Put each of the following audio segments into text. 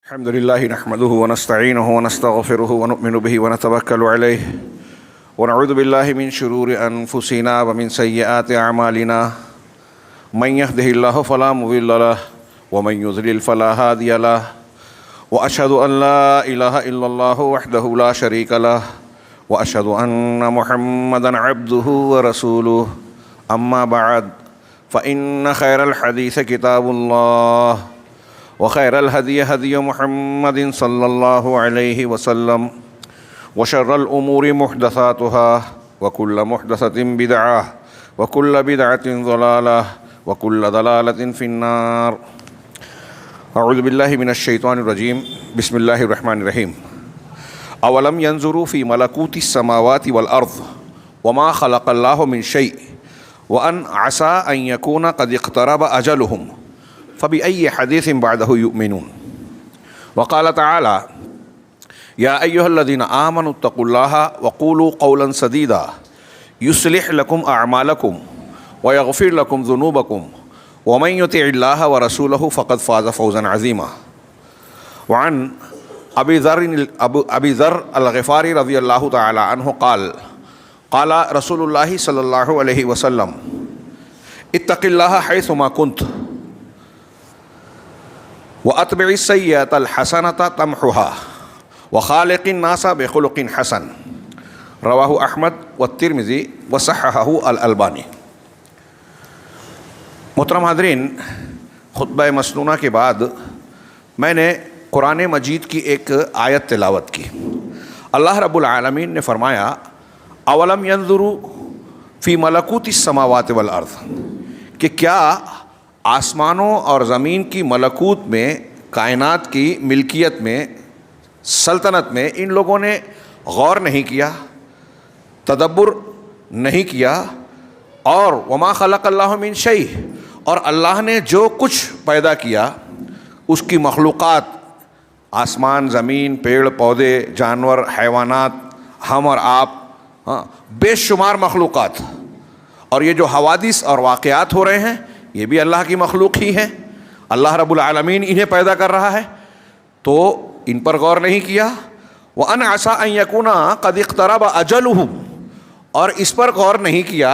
الحمد لله نحمده ونستعينه ونستغفره ونؤمن به ونتوكل عليه ونعوذ بالله من شرور أنفسنا ومن سيئات أعمالنا من يهده الله فلا مضل له ومن يضلل فلا هادي له وأشهد أن لا إله إلا الله وحده لا شريك له وأشهد أن محمدا عبده ورسوله أما بعد فإن خير الحديث كتاب الله وخير الهدي هدي محمد صلى الله عليه وسلم وشر الأمور محدثاتها وكل محدثة بدعة وكل بدعة ضلالة وكل ضلالة في النار. أعوذ بالله من الشيطان الرجيم. بسم الله الرحمن الرحيم. أولم ينظروا في ملكوت السماوات والأرض وما خلق الله من شيء وأن عسى أن يكون قد اقترب أجلهم فبأي حديث بعده يؤمنون. وقال تعالى: يا أيها الذين آمنوا اتقوا الله وقولوا قولا سديدا يصلح لكم أعمالكم ويغفر لكم ذنوبكم ومن يطع الله ورسوله فقد فاز فوزا عظيما. وعن أبي ذر الغفاري رضي الله تعالى عنه قال رسول الله صلى الله عليه وسلم: اتق الله حيثما كنت وَأَتْبِعِ السَّيِّئَةَ الْحَسَنَةَ تَمْحُهَا وَخَالِقِ النَّاسَ بِخُلُقٍ حَسَنٍ. رواہ احمد والترمذی وصححہ الالبانی. محترم حاضرین، خطبہ مسنونہ کے بعد میں نے قرآن مجید کی ایک آیت تلاوت کی. اللہ رب العالمین نے فرمایا: اولم ينظروا فی ملکوت السماوات والارض، کہ کیا آسمانوں اور زمین کی ملکوت میں، کائنات کی ملکیت میں، سلطنت میں ان لوگوں نے غور نہیں کیا، تدبر نہیں کیا. اور وما خلق اللہ من شیء، اور اللہ نے جو کچھ پیدا کیا اس کی مخلوقات، آسمان، زمین، پیڑ پودے، جانور، حیوانات، ہم اور آپ، بے شمار مخلوقات. اور یہ جو حوادث اور واقعات ہو رہے ہیں یہ بھی اللہ کی مخلوق ہی ہیں. اللہ رب العالمین انہیں پیدا کر رہا ہے، تو ان پر غور نہیں کیا. وَأَنْ عَسَىٰ أَنْ يَكُونَ قَدِ اقْتَرَبَ أَجَلُهُمْ، اور اس پر غور نہیں کیا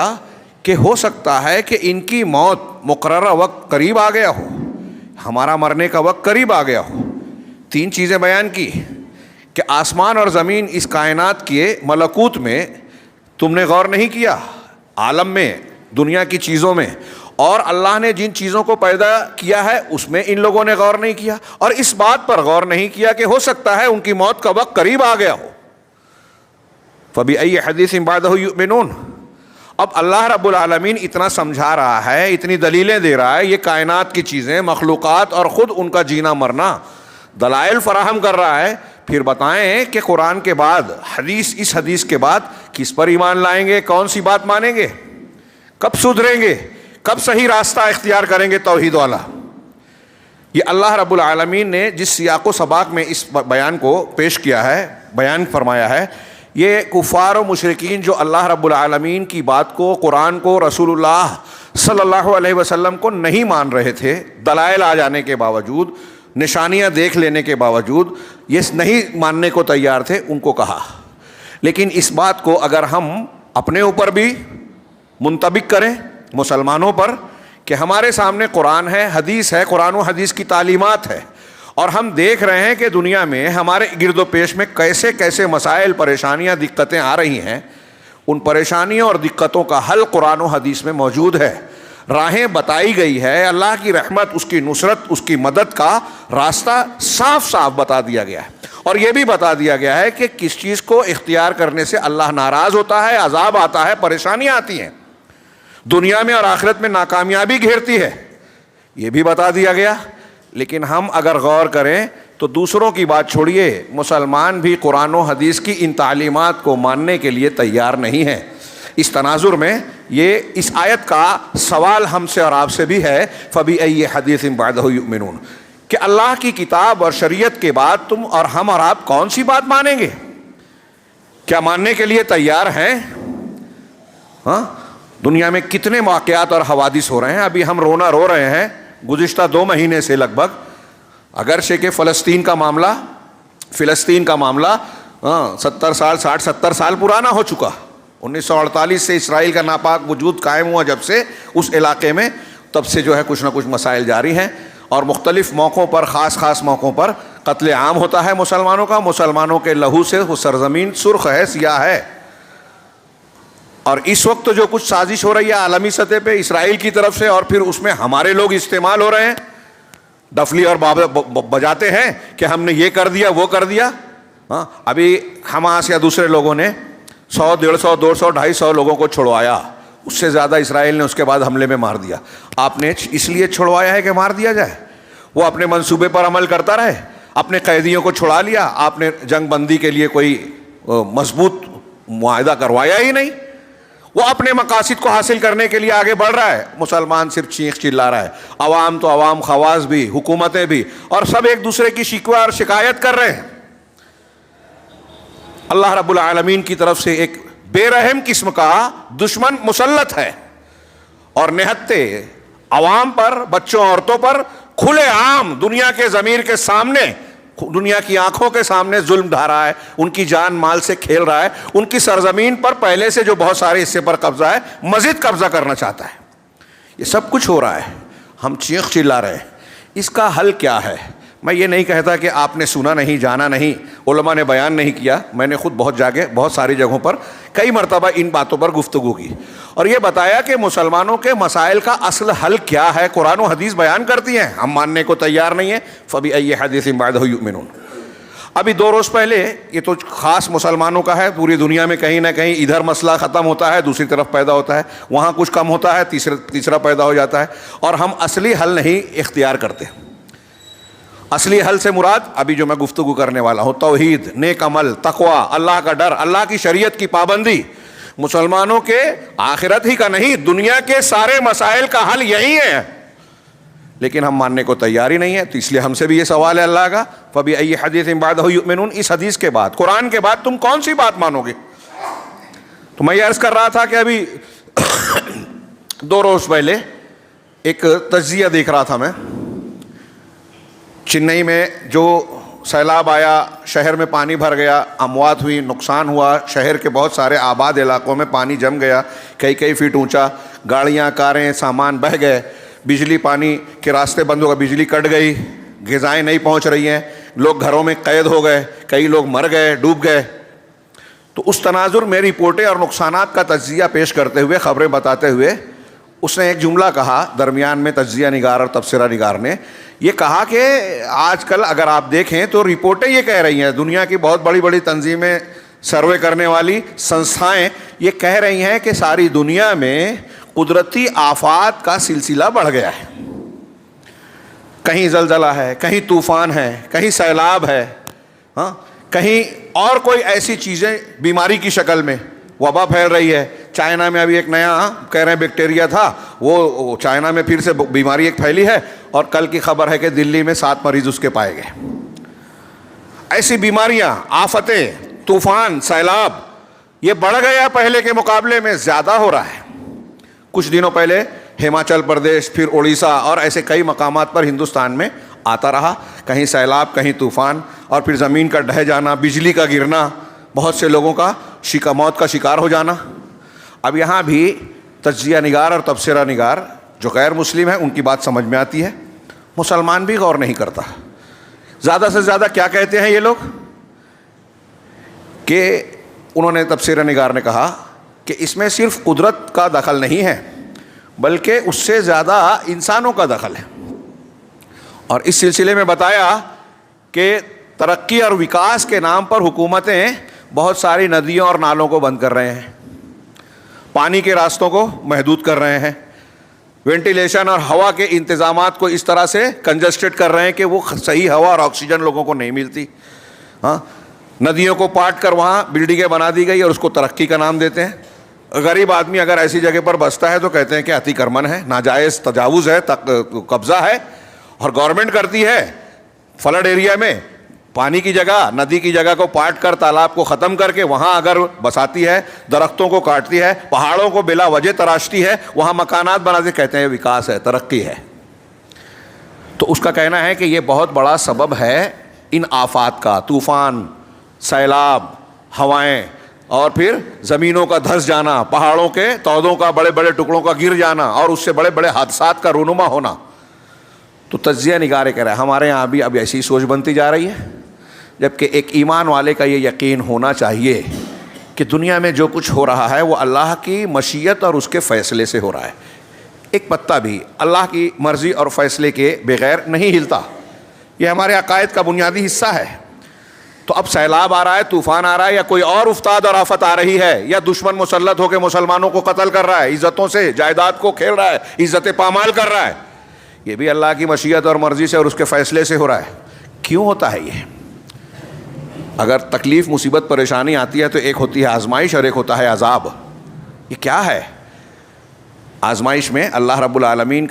کہ ہو سکتا ہے کہ ان کی موت مقررہ وقت قریب آ گیا ہو، ہمارا مرنے کا وقت قریب آ گیا ہو. تین چیزیں بیان کی کہ آسمان اور زمین، اس کائنات کے ملکوت میں تم نے غور نہیں کیا، عالم میں، دنیا کی چیزوں میں. اور اللہ نے جن چیزوں کو پیدا کیا ہے اس میں ان لوگوں نے غور نہیں کیا، اور اس بات پر غور نہیں کیا کہ ہو سکتا ہے ان کی موت کا وقت قریب آ گیا ہو. فَبِأَيِّ حَدِيثٍ بَعْدَهُ يُؤْمِنُونَ. اب اللہ رب العالمین اتنا سمجھا رہا ہے، اتنی دلیلیں دے رہا ہے، یہ کائنات کی چیزیں، مخلوقات اور خود ان کا جینا مرنا، دلائل فراہم کر رہا ہے. پھر بتائیں کہ قرآن کے بعد حدیث، اس حدیث کے بعد کس پر ایمان لائیں گے، کون سی بات مانیں گے، کب سدھریں گے، کب صحیح راستہ اختیار کریں گے توحید والا. یہ اللہ رب العالمین نے جس سیاق و سباق میں اس بیان کو پیش کیا ہے، بیان فرمایا ہے، یہ کفار و مشرکین جو اللہ رب العالمین کی بات کو، قرآن کو، رسول اللہ صلی اللہ علیہ وسلم کو نہیں مان رہے تھے، دلائل آ جانے کے باوجود، نشانیاں دیکھ لینے کے باوجود یہ نہیں ماننے کو تیار تھے. ان کو کہا، لیکن اس بات کو اگر ہم اپنے اوپر بھی منطبق کریں، مسلمانوں پر، کہ ہمارے سامنے قرآن ہے، حدیث ہے، قرآن و حدیث کی تعلیمات ہے، اور ہم دیکھ رہے ہیں کہ دنیا میں ہمارے گرد و پیش میں کیسے کیسے مسائل، پریشانیاں، دقتیں آ رہی ہیں. ان پریشانیوں اور دقتوں کا حل قرآن و حدیث میں موجود ہے، راہیں بتائی گئی ہے. اللہ کی رحمت، اس کی نصرت، اس کی مدد کا راستہ صاف صاف بتا دیا گیا ہے. اور یہ بھی بتا دیا گیا ہے کہ کس چیز کو اختیار کرنے سے اللہ ناراض ہوتا ہے، عذاب آتا ہے، پریشانیاں آتی ہیں، دنیا میں اور آخرت میں ناکامیابی گھیرتی ہے، یہ بھی بتا دیا گیا. لیکن ہم اگر غور کریں تو دوسروں کی بات چھوڑیے، مسلمان بھی قرآن و حدیث کی ان تعلیمات کو ماننے کے لیے تیار نہیں ہیں. اس تناظر میں یہ اس آیت کا سوال ہم سے اور آپ سے بھی ہے، فَبِأَيِّ حَدِيثٍ بَعْدَهُ يُؤْمِنُونَ، کہ اللہ کی کتاب اور شریعت کے بعد تم اور ہم اور آپ کون سی بات مانیں گے؟ کیا ماننے کے لیے تیار ہیں؟ دنیا میں کتنے واقعات اور حوادث ہو رہے ہیں. ابھی ہم رو رہے ہیں گزشتہ 2 مہینے سے لگ بھگ اگرچہ کہ فلسطین کا معاملہ 60-70 سال پرانا ہو چکا. 1948 سے اسرائیل کا ناپاک وجود قائم ہوا جب سے اس علاقے میں, تب سے جو ہے کچھ نہ کچھ مسائل جاری ہیں, اور مختلف موقعوں پر, خاص موقعوں پر قتل عام ہوتا ہے مسلمانوں کا. مسلمانوں کے لہو سے وہ سرزمین سرخ ہے, سیاہ ہے. اور اس وقت جو کچھ سازش ہو رہی ہے عالمی سطح پہ اسرائیل کی طرف سے, اور پھر اس میں ہمارے لوگ استعمال ہو رہے ہیں, ڈفلی اور بجاتے ہیں کہ ہم نے یہ کر دیا وہ کر دیا. ابھی حماس یا دوسرے لوگوں نے 100, 150, 200, 250 لوگوں کو چھڑوایا, اس سے زیادہ اسرائیل نے اس کے بعد حملے میں مار دیا. آپ نے اس لیے چھڑوایا ہے کہ مار دیا جائے؟ وہ اپنے منصوبے پر عمل کرتا رہے, اپنے قیدیوں کو چھڑا لیا. آپ نے جنگ بندی کے لیے کوئی مضبوط معاہدہ کروایا ہی نہیں. وہ اپنے مقاصد کو حاصل کرنے کے لیے آگے بڑھ رہا ہے. مسلمان صرف چیخ چلا رہا ہے, عوام تو عوام, خواص بھی, حکومتیں بھی, اور سب ایک دوسرے کی شکوہ اور شکایت کر رہے ہیں. اللہ رب العالمین کی طرف سے ایک بے رحم قسم کا دشمن مسلط ہے, اور نہتے عوام پر, بچوں, عورتوں پر کھلے عام دنیا کے ضمیر کے سامنے, دنیا کی آنکھوں کے سامنے ظلم ڈھا رہا ہے. ان کی جان مال سے کھیل رہا ہے. ان کی سرزمین پر پہلے سے جو بہت سارے حصے پر قبضہ ہے, مزید قبضہ کرنا چاہتا ہے. یہ سب کچھ ہو رہا ہے, ہم چیخ چلا رہے ہیں. اس کا حل کیا ہے؟ میں یہ نہیں کہتا کہ آپ نے سنا نہیں, جانا نہیں, علماء نے بیان نہیں کیا. میں نے خود بہت ساری جگہوں پر کئی مرتبہ ان باتوں پر گفتگو کی, اور یہ بتایا کہ مسلمانوں کے مسائل کا اصل حل کیا ہے. قرآن و حدیث بیان کرتی ہیں, ہم ماننے کو تیار نہیں ہیں. فَبِأَيِّ حَدِيثٍ بَعْدَهُ يُؤْمِنُونَ. ابھی 2 روز پہلے, یہ تو خاص مسلمانوں کا ہے, پوری دنیا میں کہیں نہ کہیں ادھر مسئلہ ختم ہوتا ہے, دوسری طرف پیدا ہوتا ہے, وہاں کچھ کم ہوتا ہے, تیسرا پیدا ہو جاتا ہے, اور ہم اصلی حل نہیں اختیار کرتے. اصلی حل سے مراد ابھی جو میں گفتگو کرنے والا ہوں, توحید, نیک عمل, تقوی, اللہ کا ڈر, اللہ کی شریعت کی پابندی. مسلمانوں کے آخرت ہی کا نہیں, دنیا کے سارے مسائل کا حل یہی ہے, لیکن ہم ماننے کو تیار ہی نہیں ہے. تو اس لیے ہم سے بھی یہ سوال ہے اللہ کا, فَبِأَيِّ حَدِيثٍ بَعْدَهُ يُؤْمِنُونَ. اس حدیث کے بعد, قرآن کے بعد تم کون سی بات مانو گے؟ تو میں یہ عرض کر رہا تھا کہ ابھی 2 روز پہلے ایک تجزیہ دیکھ رہا تھا میں. چنئی میں جو سیلاب آیا, شہر میں پانی بھر گیا, اموات ہوئی, نقصان ہوا, شہر کے بہت سارے آباد علاقوں میں پانی جم گیا, کئی فٹ اونچا, گاڑیاں, کاریں, سامان بہہ گئے, بجلی پانی کے راستے بند ہو گئے, بجلی کٹ گئی, غذائیں نہیں پہنچ رہی ہیں, لوگ گھروں میں قید ہو گئے, کئی لوگ مر گئے, ڈوب گئے. تو اس تناظر میں رپورٹیں اور نقصانات کا تجزیہ پیش کرتے ہوئے, خبریں بتاتے ہوئے, اس نے ایک جملہ کہا درمیان میں. تجزیہ نگار اور تبصرہ نگار نے یہ کہا کہ آج کل اگر آپ دیکھیں تو رپورٹیں یہ کہہ رہی ہیں, دنیا کی بہت بڑی تنظیمیں, سروے کرنے والی سنستھائیں یہ کہہ رہی ہیں کہ ساری دنیا میں قدرتی آفات کا سلسلہ بڑھ گیا ہے. کہیں زلزلہ ہے, کہیں طوفان ہے, کہیں سیلاب ہے, کہیں اور کوئی ایسی چیزیں بیماری کی شکل میں, وبا پھیل رہی ہے. چائنا میں ابھی ایک نیا کہہ رہے ہیں بیکٹیریا تھا, وہ چائنا میں پھر سے بیماری ایک پھیلی ہے, اور کل کی خبر ہے کہ دلی میں 7 مریض اس کے پائے گئے. ایسی بیماریاں, آفتیں, طوفان, سیلاب یہ بڑھ گیا, پہلے کے مقابلے میں زیادہ ہو رہا ہے. کچھ دنوں پہلے ہماچل پردیش, پھر اڑیسہ اور ایسے کئی مقامات پر ہندوستان میں آتا رہا, کہیں سیلاب, کہیں طوفان, اور پھر زمین کا ڈھہ جانا, بجلی کا گرنا, بہت سے لوگوں کا موت کا شکار ہو جانا. اب یہاں بھی تجزیہ نگار اور تبصرہ نگار جو غیر مسلم ہیں ان کی بات سمجھ میں آتی ہے, مسلمان بھی غور نہیں کرتا. زیادہ سے زیادہ کیا کہتے ہیں یہ لوگ کہ انہوں نے, تبصرہ نگار نے کہا کہ اس میں صرف قدرت کا دخل نہیں ہے بلکہ اس سے زیادہ انسانوں کا دخل ہے. اور اس سلسلے میں بتایا کہ ترقی اور وکاس کے نام پر حکومتیں بہت ساری ندیوں اور نالوں کو بند کر رہے ہیں, پانی کے راستوں کو محدود کر رہے ہیں, وینٹیلیشن اور ہوا کے انتظامات کو اس طرح سے کنجسٹڈ کر رہے ہیں کہ وہ صحیح ہوا اور آکسیجن لوگوں کو نہیں ملتی. ندیوں کو پاٹ کر وہاں بلڈنگیں بنا دی گئی اور اس کو ترقی کا نام دیتے ہیں. غریب آدمی اگر ایسی جگہ پر بستا ہے تو کہتے ہیں کہ اتی کرمن ہے, ناجائز تجاوز ہے, قبضہ ہے, اور گورنمنٹ کرتی ہے فلڈ ایریا میں پانی کی جگہ, ندی کی جگہ کو پاٹ کر, تالاب کو ختم کر کے وہاں اگر بساتی ہے, درختوں کو کاٹتی ہے, پہاڑوں کو بلا وجہ تراشتی ہے, وہاں مکانات بناتے, کہتے ہیں وکاس ہے, ترقی ہے. تو اس کا کہنا ہے کہ یہ بہت بڑا سبب ہے ان آفات کا، طوفان، سیلاب، ہوائیں، اور پھر زمینوں کا دھس جانا، پہاڑوں کے تودوں کا بڑے بڑے ٹکڑوں کا گر جانا، اور اس سے بڑے بڑے حادثات کا رونما ہونا۔ تو تجزیہ نگارے کہہ رہے ہیں ہمارے یہاں بھی اب ایسی سوچ بنتی جا رہی ہے، جبکہ ایک ایمان والے کا یہ یقین ہونا چاہیے کہ دنیا میں جو کچھ ہو رہا ہے وہ اللہ کی مشیت اور اس کے فیصلے سے ہو رہا ہے۔ ایک پتا بھی اللہ کی مرضی اور فیصلے کے بغیر نہیں ہلتا، یہ ہمارے عقائد کا بنیادی حصہ ہے۔ تو اب سیلاب آ رہا ہے، طوفان آ رہا ہے، یا کوئی اور افتاد اور آفت آ رہی ہے، یا دشمن مسلط ہو کے مسلمانوں کو قتل کر رہا ہے، عزتوں سے جائیداد کو کھیل رہا ہے، عزتیں پامال کر رہا ہے، یہ بھی اللہ کی مشیت اور مرضی سے اور اس کے فیصلے سے ہو رہا ہے۔ کیوں ہوتا ہے یہ؟ اگر تکلیف، مصیبت، پریشانی آتی ہے تو ایک ہوتی ہے آزمائش اور ایک ہوتا ہے عذاب۔ یہ کیا ہے؟ آزمائش میں اللہ رب العالمین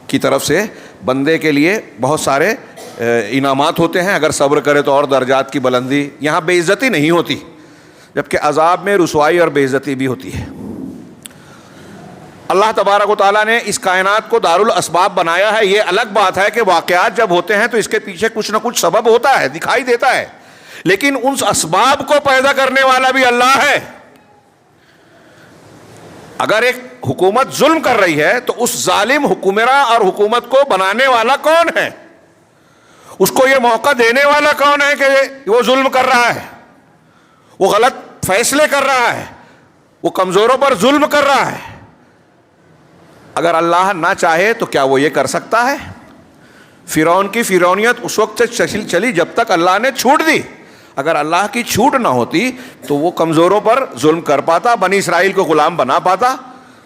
کی طرف سے بندے کے لیے بہت سارے انعامات ہوتے ہیں، اگر صبر کرے تو اور درجات کی بلندی، یہاں بے عزتی نہیں ہوتی، جبکہ عذاب میں رسوائی اور بے عزتی بھی ہوتی ہے۔ اللہ تبارک و تعالیٰ نے اس کائنات کو دارالاسباب بنایا ہے، یہ الگ بات ہے کہ واقعات جب ہوتے ہیں تو اس کے پیچھے کچھ نہ کچھ سبب ہوتا ہے، دکھائی دیتا ہے، لیکن ان اسباب کو پیدا کرنے والا بھی اللہ ہے۔ اگر ایک حکومت ظلم کر رہی ہے تو اس ظالم حکمراں اور حکومت کو بنانے والا کون ہے؟ اس کو یہ موقع دینے والا کون ہے کہ وہ ظلم کر رہا ہے، وہ غلط فیصلے کر رہا ہے، وہ کمزوروں پر ظلم کر رہا ہے؟ اگر اللہ نہ چاہے تو کیا وہ یہ کر سکتا ہے؟ فرعون کی فرعونیت اس وقت سے چلی جب تک اللہ نے چھوٹ دی، اگر اللہ کی چھوٹ نہ ہوتی تو وہ کمزوروں پر ظلم کر پاتا، بنی اسرائیل کو غلام بنا پاتا؟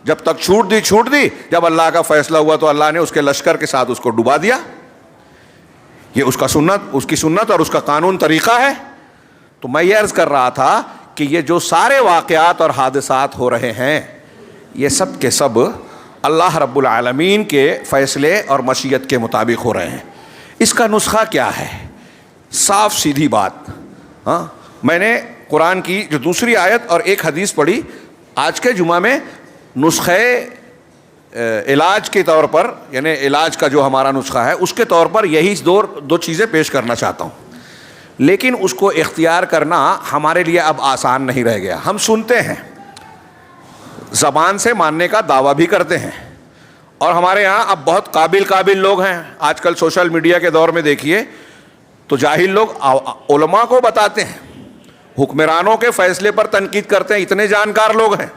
جب تک چھوٹ دی، جب اللہ کا فیصلہ ہوا تو اللہ نے اس کے لشکر کے ساتھ اس کو ڈبا دیا۔ یہ اس کی سنت اور اس کا قانون طریقہ ہے۔ تو میں یہ عرض کر رہا تھا کہ یہ جو سارے واقعات اور حادثات ہو رہے ہیں یہ سب کے سب اللہ رب العالمین کے فیصلے اور مشیت کے مطابق ہو رہے ہیں۔ اس کا نسخہ کیا ہے؟ صاف سیدھی بات۔ میں نے قرآن کی جو دوسری آیت اور ایک حدیث پڑھی، آج کے جمعہ میں نسخے علاج کے طور پر، یعنی علاج کا جو ہمارا نسخہ ہے اس کے طور پر یہی دو چیزیں پیش کرنا چاہتا ہوں، لیکن اس کو اختیار کرنا ہمارے لیے اب آسان نہیں رہ گیا۔ ہم سنتے ہیں، زبان سے ماننے کا دعویٰ بھی کرتے ہیں، اور ہمارے یہاں اب بہت قابل لوگ ہیں۔ آج کل سوشل میڈیا کے دور میں دیکھیے تو جاہل لوگ علماء کو بتاتے ہیں، حکمرانوں کے فیصلے پر تنقید کرتے ہیں، اتنے جانکار لوگ ہیں۔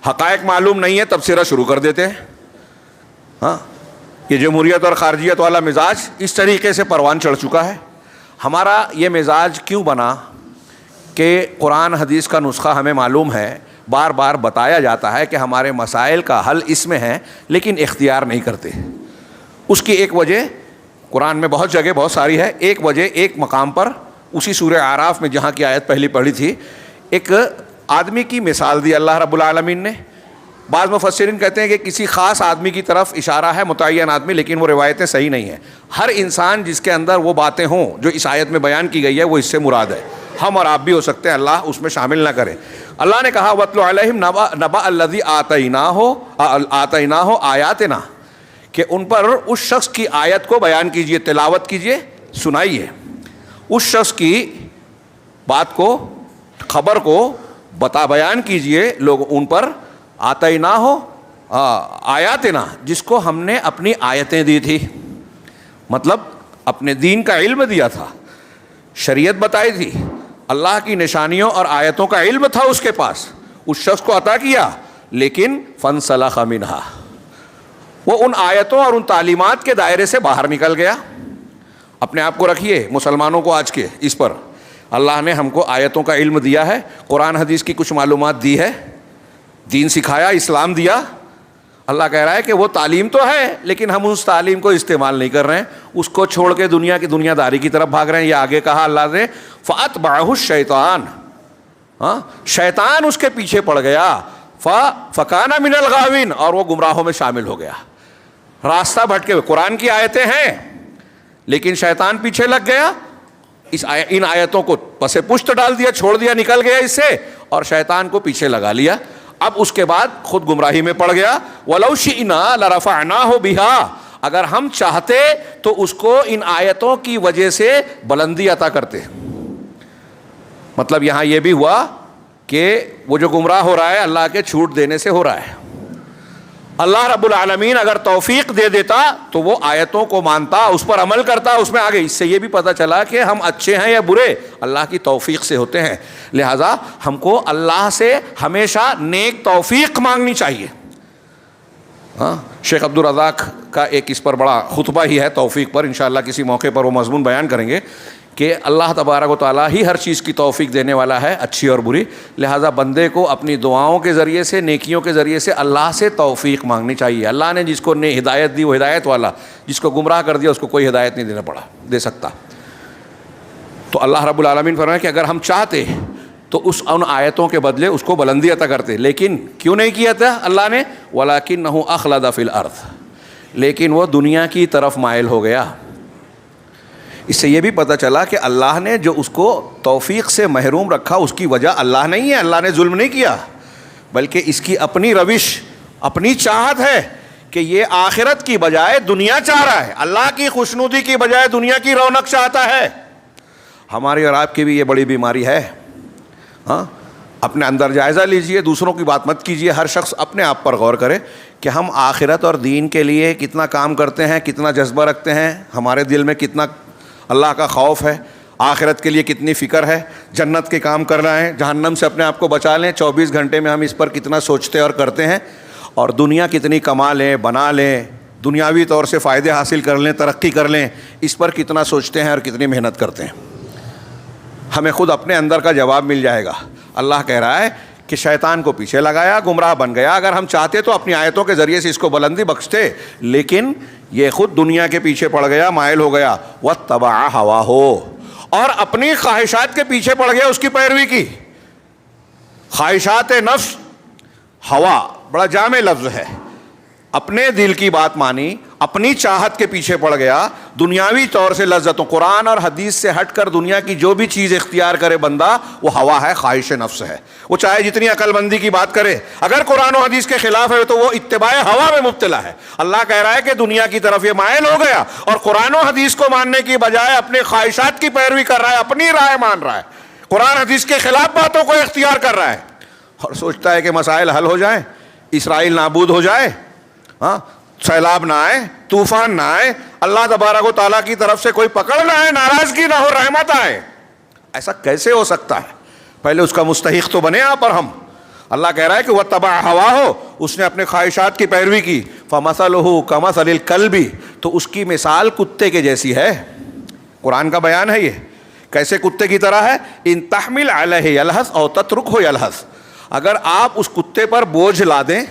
حقائق معلوم نہیں ہے تبصرہ شروع کر دیتے ہیں۔ یہ جمہوریت اور خارجیت والا مزاج اس طریقے سے پروان چڑھ چکا ہے۔ ہمارا یہ مزاج کیوں بنا کہ قرآن حدیث کا نسخہ ہمیں معلوم ہے، بار بار بتایا جاتا ہے کہ ہمارے مسائل کا حل اس میں ہے، لیکن اختیار نہیں کرتے۔ اس کی ایک وجہ قرآن میں بہت جگہ بہت ساری ہے۔ ایک وجہ ایک مقام پر اسی سورہ اعراف میں جہاں کی آیت پہلی پڑھی تھی، ایک آدمی کی مثال دی اللہ رب العالمین نے۔ بعض مفسرین کہتے ہیں کہ کسی خاص آدمی کی طرف اشارہ ہے، متعین آدمی، لیکن وہ روایتیں صحیح نہیں ہیں۔ ہر انسان جس کے اندر وہ باتیں ہوں جو اس آیت میں بیان کی گئی ہے وہ اس سے مراد ہے۔ ہم اور آپ بھی ہو سکتے ہیں، اللہ اس میں شامل نہ کرے۔ اللہ نے کہا وَاتْلُ عَلَيْهِمْ نَبَأَ الَّذِي آتَيْنَاهُ آیاتنا، کہ ان پر اس شخص کی آیت کو بیان کیجئے، تلاوت کیجئے، سنائیے۔ اس شخص کی بات کو، خبر کو بیان کیجئے لوگ ان پر، آتَيْنَاهُ آیاتنا، جس کو ہم نے اپنی آیتیں دی تھی، مطلب اپنے دین کا علم دیا تھا، شریعت بتائی تھی، اللہ کی نشانیوں اور آیتوں کا علم تھا اس کے پاس، اس شخص کو عطا کیا، لیکن فَانْسَلَخَ مِنْهَا، وہ ان آیتوں اور ان تعلیمات کے دائرے سے باہر نکل گیا۔ اپنے آپ کو رکھیے مسلمانوں کو آج کے اس پر، اللہ نے ہم کو آیتوں کا علم دیا ہے، قرآن حدیث کی کچھ معلومات دی ہے، دین سکھایا، اسلام دیا۔ اللہ کہہ رہا ہے کہ وہ تعلیم تو ہے لیکن ہم اس تعلیم کو استعمال نہیں کر رہے ہیں، اس کو چھوڑ کے دنیا کی دنیا داری کی طرف بھاگ رہے ہیں۔ یہ آگے کہا اللہ نے فَأَتْبَعَهُ الشَّيْطَانُ، شیطان اس کے پیچھے پڑ گیا، فَكَانَ مِنَ الْغَاوِينَ، اور وہ گمراہوں میں شامل ہو گیا، راستہ بھٹکے ہوئے۔ قرآن کی آیتیں ہیں لیکن شیطان پیچھے لگ گیا، ان آیتوں کو پس پشت ڈال دیا، چھوڑ دیا، نکل گیا اس سے، اور شیطان کو پیچھے لگا لیا۔ اب اس کے بعد خود گمراہی میں پڑ گیا. وَلَوْ شِئْنَا لَرَفَعْنَاهُ بِهَا, اگر ہم چاہتے تو اس کو ان آیتوں کی وجہ سے بلندی عطا کرتے. مطلب یہاں یہ بھی ہوا کہ وہ جو گمراہ ہو رہا ہے اللہ کے چھوٹ دینے سے ہو رہا ہے. اللہ رب العالمین اگر توفیق دے دیتا تو وہ آیتوں کو مانتا, اس پر عمل کرتا, اس میں آگے. اس سے یہ بھی پتہ چلا کہ ہم اچھے ہیں یا برے اللہ کی توفیق سے ہوتے ہیں. لہٰذا ہم کو اللہ سے ہمیشہ نیک توفیق مانگنی چاہیے. ہاں, شیخ عبدالرزاق کا ایک اس پر بڑا خطبہ ہی ہے توفیق پر, انشاءاللہ کسی موقع پر وہ مضمون بیان کریں گے کہ اللہ تبارک و تعالیٰ ہی ہر چیز کی توفیق دینے والا ہے, اچھی اور بری. لہٰذا بندے کو اپنی دعاؤں کے ذریعے سے, نیکیوں کے ذریعے سے اللہ سے توفیق مانگنی چاہیے. اللہ نے جس کو ہدایت دی وہ ہدایت والا, جس کو گمراہ کر دیا اس کو کوئی ہدایت نہیں دے سکتا. تو اللہ رب العالمین فرمایا کہ اگر ہم چاہتے تو ان آیتوں کے بدلے اس کو بلندی عطا کرتے, لیکن کیوں نہیں کیا تھا اللہ نے؟ وَلَكِنَّهُ أَخْلَدَ فِي الْأَرْضِ, لیکن وہ دنیا کی طرف مائل ہو گیا. اس سے یہ بھی پتہ چلا کہ اللہ نے جو اس کو توفیق سے محروم رکھا اس کی وجہ اللہ نہیں ہے, اللہ نے ظلم نہیں کیا, بلکہ اس کی اپنی روش, اپنی چاہت ہے کہ یہ آخرت کی بجائے دنیا چاہ رہا ہے, اللہ کی خوشنودی کی بجائے دنیا کی رونق چاہتا ہے. ہماری اور آپ کی بھی یہ بڑی بیماری ہے. ہاں, اپنے اندر جائزہ لیجئے, دوسروں کی بات مت کیجئے. ہر شخص اپنے آپ پر غور کرے کہ ہم آخرت اور دین کے لیے کتنا کام کرتے ہیں, کتنا جذبہ رکھتے ہیں, ہمارے دل میں کتنا اللہ کا خوف ہے, آخرت کے لیے کتنی فکر ہے, جنت کے کام کر رہے ہیں, جہنم سے اپنے آپ کو بچا لیں. 24 گھنٹے میں ہم اس پر کتنا سوچتے اور کرتے ہیں, اور دنیا کتنی کما لیں, بنا لیں, دنیاوی طور سے فائدے حاصل کر لیں, ترقی کر لیں, اس پر کتنا سوچتے ہیں اور کتنی محنت کرتے ہیں. ہمیں خود اپنے اندر کا جواب مل جائے گا. اللہ کہہ رہا ہے کہ شیطان کو پیچھے لگایا, گمراہ بن گیا. اگر ہم چاہتے تو اپنی آیتوں کے ذریعے سے اس کو بلندی بخشتے, لیکن یہ خود دنیا کے پیچھے پڑ گیا, مائل ہو گیا. وَاتَّبَعَ هَوَاهُ, اور اپنی خواہشات کے پیچھے پڑ گیا, اس کی پیروی کی. خواہشات نفس, ہوا بڑا جامع لفظ ہے. اپنے دل کی بات مانی, اپنی چاہت کے پیچھے پڑ گیا, دنیاوی طور سے لذتوں. قرآن اور حدیث سے ہٹ کر دنیا کی جو بھی چیز اختیار کرے بندہ, وہ ہوا ہے, خواہش نفس ہے. وہ چاہے جتنی عقل مندی کی بات کرے, اگر قرآن و حدیث کے خلاف ہے تو وہ اتباع ہوا میں مبتلا ہے. اللہ کہہ رہا ہے کہ دنیا کی طرف یہ مائل ہو گیا اور قرآن و حدیث کو ماننے کی بجائے اپنے خواہشات کی پیروی کر رہا ہے, اپنی رائے مان رہا ہے, قرآن حدیث کے خلاف باتوں کو اختیار کر رہا ہے, اور سوچتا ہے کہ مسائل حل ہو جائیں, اسرائیل نابود ہو جائے, ہاں, سیلاب نہ آئے, طوفان نہ آئے, اللہ تبارک و تعالیٰ کی طرف سے کوئی پکڑ نہ آئے, ناراضگی نہ ہو, رحمت آئے. ایسا کیسے ہو سکتا ہے؟ پہلے اس کا مستحق تو بنے آپ اور ہم. اللہ کہہ رہا ہے کہ وَاتَّبَعَ هَوَاهُ, اس نے اپنے خواہشات کی پیروی کی. فَمَثَلُهُ كَمَثَلِ الْكَلْبِ, تو اس کی مثال کتے کے جیسی ہے. قرآن کا بیان ہے یہ. کیسے کتے کی طرح ہے؟ إِن تَحْمِلْ عَلَيْهِ يَلْهَثْ أَوْ تَتْرُكْهُ يَلْهَثْ, اگر آپ اس کتے پر بوجھ لا دیں,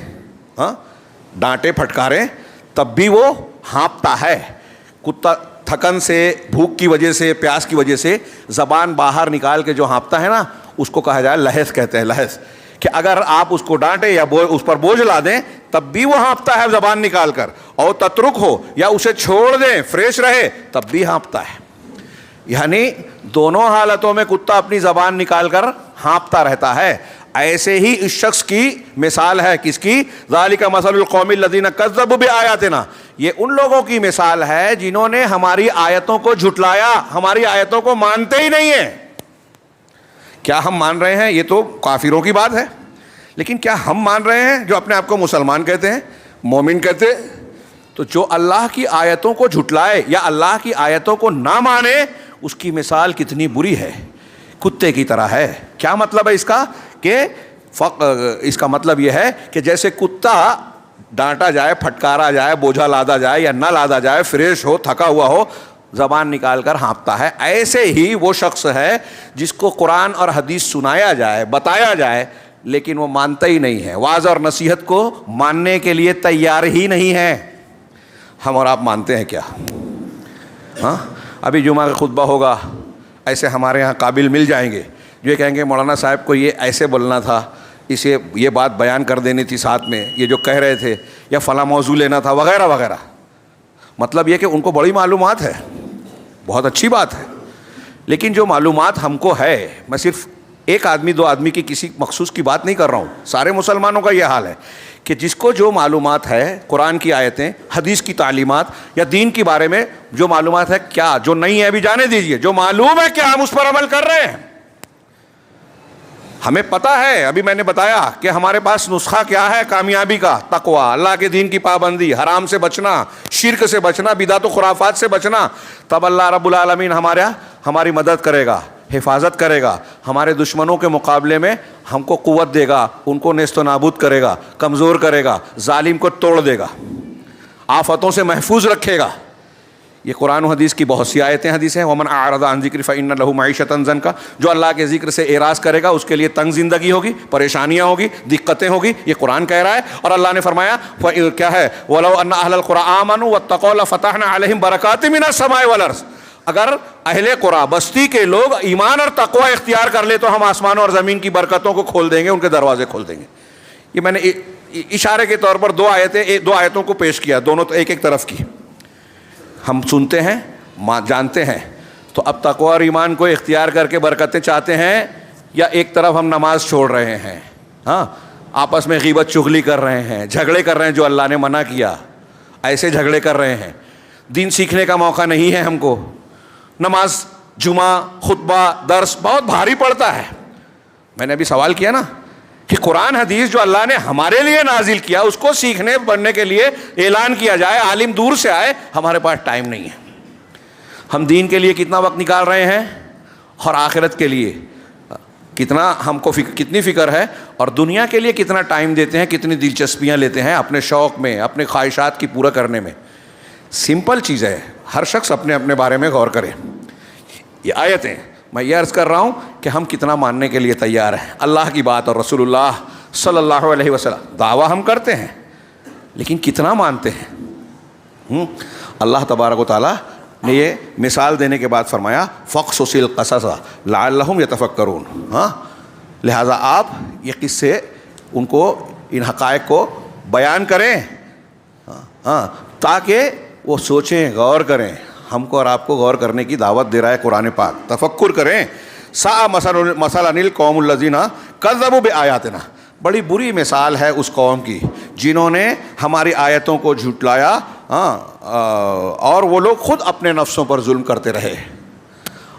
ہاں, ڈانٹے پھٹکاریں, تب بھی وہ ہانپتا ہے. کتا تھکن سے, بھوک کی وجہ سے, پیاس کی وجہ سے زبان باہر نکال کے جو ہانپتا ہے نا, اس کو کہا جائے لہث کہتے ہیں. لہث کہ اگر آپ اس کو ڈانٹے یا اس پر بوجھ لا دیں تب بھی وہ ہانپتا ہے زبان نکال کر, اور تترک ہو, یا اسے چھوڑ دیں فریش رہے تب بھی ہانپتا ہے. یعنی دونوں حالتوں میں کتا اپنی زبان نکال کر ہانپتا رہتا ہے. ایسے ہی اس شخص کی مثال ہے. کس کی؟ ذالک مثل القوم الذین کذبوا بآیاتنا, یہ ان لوگوں کی مثال ہے جنہوں نے ہماری آیتوں کو جھٹلایا, ہماری آیتوں کو مانتے ہی نہیں ہیں. کیا ہم مان رہے ہیں؟ یہ تو کافروں کی بات ہے, لیکن کیا ہم مان رہے ہیں جو اپنے آپ کو مسلمان کہتے ہیں, مومن کہتے ہیں؟ تو جو اللہ کی آیتوں کو جھٹلائے یا اللہ کی آیتوں کو نہ مانے, اس کی مثال کتنی بری ہے, کتے کی طرح ہے. کیا مطلب ہے اس کا؟ کہ اس کا مطلب یہ ہے کہ جیسے کتا ڈانٹا جائے, پھٹکارا جائے, بوجھا لادا جائے یا نہ لادا جائے, فریش ہو, تھکا ہوا ہو, زبان نکال کر ہانپتا ہے, ایسے ہی وہ شخص ہے جس کو قرآن اور حدیث سنایا جائے, بتایا جائے, لیکن وہ مانتا ہی نہیں ہے, واعظ اور نصیحت کو ماننے کے لیے تیار ہی نہیں ہے. ہم اور آپ مانتے ہیں کیا؟ ہاں, ابھی جمعہ کا خطبہ ہوگا, ایسے ہمارے ہاں قابل مل جائیں گے جو یہ کہیں گے مولانا صاحب کو یہ ایسے بولنا تھا, اسے یہ بات بیان کر دینی تھی ساتھ میں, یہ جو کہہ رہے تھے, یا فلاں موضوع لینا تھا, وغیرہ وغیرہ. مطلب یہ کہ ان کو بڑی معلومات ہے, بہت اچھی بات ہے, لیکن جو معلومات ہم کو ہے, میں صرف ایک آدمی دو آدمی کی کسی مخصوص کی بات نہیں کر رہا ہوں، سارے مسلمانوں کا یہ حال ہے کہ جس کو جو معلومات ہے قرآن کی آیتیں، حدیث کی تعلیمات یا دین کے بارے میں جو معلومات ہے، کیا جو نہیں ہے ابھی جانے دیجئے، جو معلوم ہے کیا ہم اس پر عمل کر رہے ہیں؟ ہمیں پتہ ہے، ابھی میں نے بتایا کہ ہمارے پاس نسخہ کیا ہے کامیابی کا، تقوی، اللہ کے دین کی پابندی، حرام سے بچنا، شرک سے بچنا، بدعت و خرافات سے بچنا، تب اللہ رب العالمین ہماری مدد کرے گا، حفاظت کرے گا، ہمارے دشمنوں کے مقابلے میں ہم کو قوت دے گا، ان کو نیست و نابود کرے گا، کمزور کرے گا، ظالم کو توڑ دے گا، آفتوں سے محفوظ رکھے گا۔ یہ قرآن و حدیث کی بہت سی آیتیں حدیث ہیں۔ ومن اعرض عن ذکری فإن له معیشۃ ضنکا، جو اللہ کے ذکر سے اعراض کرے گا اس کے لیے تنگ زندگی ہوگی، پریشانیاں ہوگی، دقتیں ہوگی، یہ قرآن کہہ رہا ہے۔ اور اللہ نے فرمایا کیا ہے، وَلَوْ أَنَّ أَهْلَ الْقُرَىٰ آمَنُوا وَاتَّقَوْا لَفَتَحْنَا عَلَيْهِمْ بَرَكَاتٍ مِّنَ السَّمَاءِ وَالْأَرْضِ، اگر اہل قرآن بستی کے لوگ ایمان اور تقوی اختیار کر لے تو ہم آسمانوں اور زمین کی برکتوں کو کھول دیں گے، ان کے دروازے کھول دیں گے۔ یہ میں نے اشارے کے طور پر دو آیتوں کو پیش کیا، دونوں تو ایک ایک طرف کی، ہم سنتے ہیں جانتے ہیں۔ تو اب تقوی اور ایمان کو اختیار کر کے برکتیں چاہتے ہیں، یا ایک طرف ہم نماز چھوڑ رہے ہیں، ہاں آپس میں غیبت چغلی کر رہے ہیں، جھگڑے کر رہے ہیں جو اللہ نے منع کیا، ایسے جھگڑے کر رہے ہیں، دین سیکھنے کا موقع نہیں ہے ہم کو، نماز، جمعہ، خطبہ، درس بہت بھاری پڑتا ہے۔ میں نے ابھی سوال کیا نا کہ قرآن حدیث جو اللہ نے ہمارے لیے نازل کیا اس کو سیکھنے پڑھنے کے لیے اعلان کیا جائے، عالم دور سے آئے، ہمارے پاس ٹائم نہیں ہے۔ ہم دین کے لیے کتنا وقت نکال رہے ہیں اور آخرت کے لیے کتنا ہم کو کتنی فکر ہے، اور دنیا کے لیے کتنا ٹائم دیتے ہیں، کتنی دلچسپیاں لیتے ہیں اپنے شوق میں، اپنے خواہشات کی پورا کرنے میں۔ سمپل چیز ہے، ہر شخص اپنے اپنے بارے میں غور کرے۔ یہ آیتیں میں یہ عرض کر رہا ہوں کہ ہم کتنا ماننے کے لیے تیار ہیں اللہ کی بات اور رسول اللہ صلی اللہ علیہ وسلم۔ دعویٰ ہم کرتے ہیں لیکن کتنا مانتے ہیں؟ اللہ تبارک و تعالیٰ نے یہ مثال دینے کے بعد فرمایا فَقْصُصِ الْقَصَصَ لَعَلَّهُمْ يَتَفَكَّرُونَ، ہاں لہٰذا آپ یہ قصے ان کو، ان حقائق کو بیان کریں، ہاں تاکہ وہ سوچیں، غور کریں۔ ہم کو اور آپ کو غور کرنے کی دعوت دے رہا ہے قرآن پاک، تفکر کریں۔ سَاءَ مَثَلًا الْقَوْمُ الَّذِينَ كَذَّبُوا بِآيَاتِنَا، بڑی بری مثال ہے اس قوم کی جنہوں نے ہماری آیتوں کو جھٹلایا، اور وہ لوگ خود اپنے نفسوں پر ظلم کرتے رہے،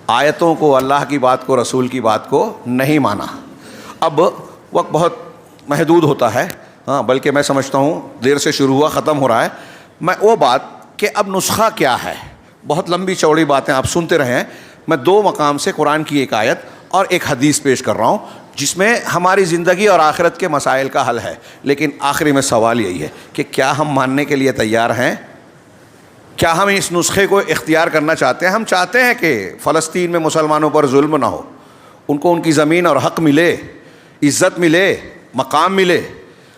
آیتوں کو، اللہ کی بات کو، رسول کی بات کو نہیں مانا۔ اب وقت بہت محدود ہوتا ہے، بلکہ میں سمجھتا ہوں دیر سے شروع ہوا ختم ہو رہا ہے۔ میں وہ بات کہ اب نسخہ کیا ہے، بہت لمبی چوڑی باتیں آپ سنتے رہے ہیں، میں دو مقام سے قرآن کی ایک آیت اور ایک حدیث پیش کر رہا ہوں جس میں ہماری زندگی اور آخرت کے مسائل کا حل ہے۔ لیکن آخری میں سوال یہی ہے کہ کیا ہم ماننے کے لیے تیار ہیں؟ کیا ہم اس نسخے کو اختیار کرنا چاہتے ہیں؟ ہم چاہتے ہیں کہ فلسطین میں مسلمانوں پر ظلم نہ ہو، ان کو ان کی زمین اور حق ملے، عزت ملے، مقام ملے،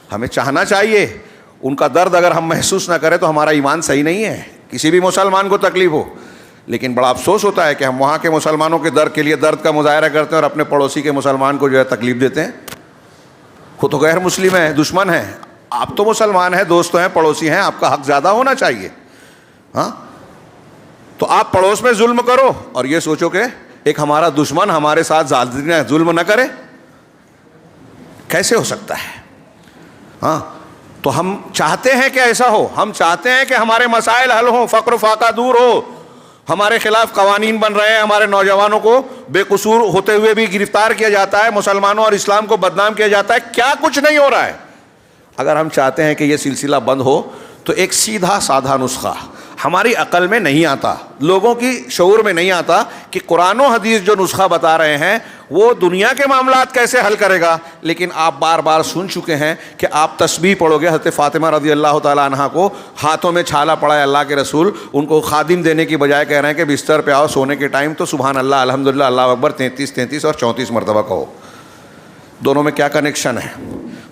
ہمیں چاہنا چاہیے۔ ان کا درد اگر ہم محسوس نہ کریں تو ہمارا ایمان صحیح نہیں ہے۔ کسی بھی مسلمان کو تکلیف ہو، لیکن بڑا افسوس ہوتا ہے کہ ہم وہاں کے مسلمانوں کے درد کے لیے درد کا مظاہرہ کرتے ہیں اور اپنے پڑوسی کے مسلمان کو جو ہے تکلیف دیتے ہیں۔ وہ تو غیر مسلم ہے، دشمن ہے، آپ تو مسلمان ہیں، دوست ہیں، پڑوسی ہیں، آپ کا حق زیادہ ہونا چاہیے۔ ہاں تو آپ پڑوس میں ظلم کرو اور یہ سوچو کہ ایک ہمارا دشمن ہمارے ساتھ ظلم نہ کرے، کیسے ہو سکتا ہے؟ ہاں تو ہم چاہتے ہیں کہ ایسا ہو، ہم چاہتے ہیں کہ ہمارے مسائل حل ہوں، فقر و فاقہ دور ہو، ہمارے خلاف قوانین بن رہے ہیں، ہمارے نوجوانوں کو بے قصور ہوتے ہوئے بھی گرفتار کیا جاتا ہے، مسلمانوں اور اسلام کو بدنام کیا جاتا ہے، کیا کچھ نہیں ہو رہا ہے۔ اگر ہم چاہتے ہیں کہ یہ سلسلہ بند ہو تو ایک سیدھا سادھا نسخہ ہماری عقل میں نہیں آتا، لوگوں کی شعور میں نہیں آتا کہ قرآن و حدیث جو نسخہ بتا رہے ہیں وہ دنیا کے معاملات کیسے حل کرے گا۔ لیکن آپ بار بار سن چکے ہیں کہ آپ تسبیح پڑھو گے، حضرت فاطمہ رضی اللہ تعالیٰ عنہ کو ہاتھوں میں چھالا پڑا ہے اللہ کے رسول، ان کو خادم دینے کی بجائے کہہ رہے ہیں کہ بستر پہ آؤ سونے کے ٹائم تو سبحان اللہ، الحمدللہ، اللہ اکبر 33 اور 34 مرتبہ کہو۔ دونوں میں کیا کنیکشن ہے؟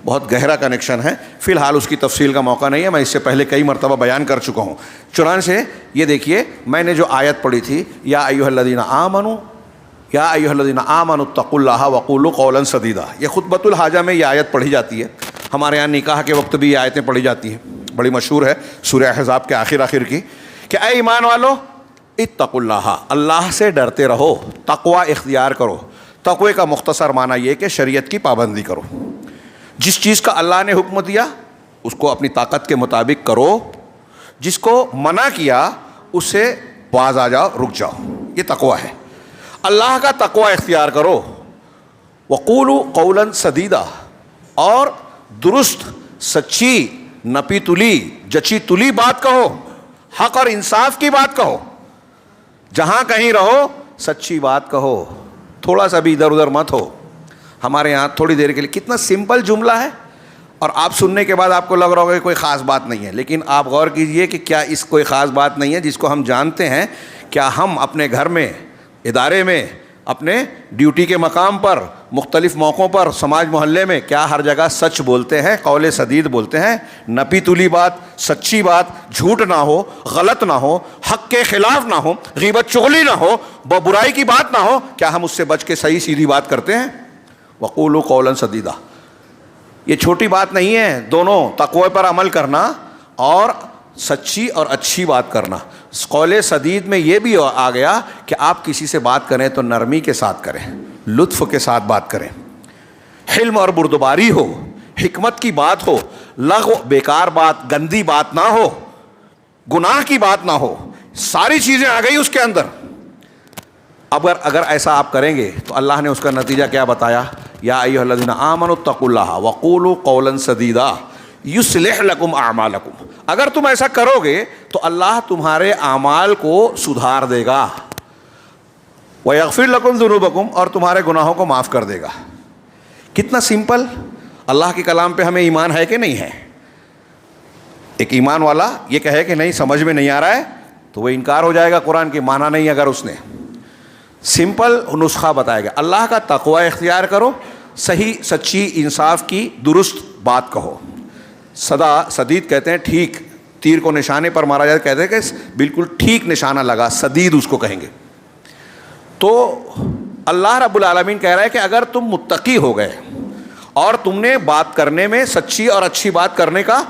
بہت گہرا کنیکشن ہے۔ فی الحال اس کی تفصیل کا موقع نہیں ہے، میں اس سے پہلے کئی مرتبہ بیان کر چکا ہوں۔ چنانچہ یہ دیکھیے، میں نے جو آیت پڑھی تھی، یا ایھا الذین آمنوا، یا ایھا الذین آمنوا اتقوا اللہ وقولوا قولا سدیدا، یہ خطبۃ الحاجہ میں یہ آیت پڑھی جاتی ہے۔ ہمارے یہاں نکاح کے وقت بھی یہ آیتیں پڑھی جاتی ہیں، بڑی مشہور ہے، سورہ احزاب کے آخر کی، کہ اے ایمان والو اتقوا اللہ، اللہ سے ڈرتے رہو، تقوی اختیار کرو۔ تقوی کا مختصر معنی یہ کہ شریعت کی پابندی کرو، جس چیز کا اللہ نے حکم دیا اس کو اپنی طاقت کے مطابق کرو، جس کو منع کیا اس سے باز آ جاؤ، رک جاؤ، یہ تقوی ہے۔ اللہ کا تقوی اختیار کرو۔ وقولوا قولا سدیدا، اور درست، سچی، نپی تلی، جچی تلی بات کہو، حق اور انصاف کی بات کہو، جہاں کہیں رہو سچی بات کہو، تھوڑا سا بھی ادھر ادھر مت ہو۔ ہمارے یہاں تھوڑی دیر کے لیے کتنا سمپل جملہ ہے، اور آپ سننے کے بعد آپ کو لگ رہا ہوگا کہ کوئی خاص بات نہیں ہے، لیکن آپ غور کیجئے کہ کیا اس کوئی خاص بات نہیں ہے جس کو ہم جانتے ہیں؟ کیا ہم اپنے گھر میں، ادارے میں، اپنے ڈیوٹی کے مقام پر، مختلف موقعوں پر، سماج محلے میں، کیا ہر جگہ سچ بولتے ہیں، قول سدید بولتے ہیں، نپی تلی بات، سچی بات، جھوٹ نہ ہو، غلط نہ ہو، حق کے خلاف نہ ہو، غیبت چغلی نہ ہو، برائی کی بات نہ ہو؟ کیا ہم اس سے بچ کے صحیح سیدھی بات کرتے ہیں؟ وقولوا قولا سدیدا، یہ چھوٹی بات نہیں ہے، دونوں تقوی پر عمل کرنا اور سچی اور اچھی بات کرنا۔ قول سدید میں یہ بھی آ گیا کہ آپ کسی سے بات کریں تو نرمی کے ساتھ کریں، لطف کے ساتھ بات کریں، حلم اور بردباری ہو، حکمت کی بات ہو، لغو، بیکار بات، گندی بات نہ ہو، گناہ کی بات نہ ہو، ساری چیزیں آ گئی اس کے اندر۔ اگر ایسا آپ کریں گے تو اللہ نے اس کا نتیجہ کیا بتایا؟ یا ایھا الذین آمنوا اتقوا اللہ وقولوا قولا سدیدا یصلح لکم اعمالکم، اگر تم ایسا کرو گے تو اللہ تمہارے اعمال کو سدھار دے گا، ویغفر لکم ذنوبکم، اور تمہارے گناہوں کو معاف کر دے گا۔ کتنا سمپل! اللہ کے کلام پہ ہمیں ایمان ہے کہ نہیں ہے؟ ایک ایمان والا یہ کہے کہ نہیں سمجھ میں نہیں آ رہا ہے تو وہ انکار ہو جائے گا قرآن کی، مانا نہیں اگر اس نے۔ سمپل نسخہ بتایا گیا، اللہ کا تقوی اختیار کرو، صحیح، سچی، انصاف کی درست بات کہو۔ سدید کہتے ہیں ٹھیک، تیر کو نشانے پر مارا جائے، کہتے ہیں کہ بالکل ٹھیک نشانہ لگا، سدید اس کو کہیں گے۔ تو اللہ رب العالمین کہہ رہا ہے کہ اگر تم متقی ہو گئے اور تم نے بات کرنے میں سچی اور اچھی بات کرنے کا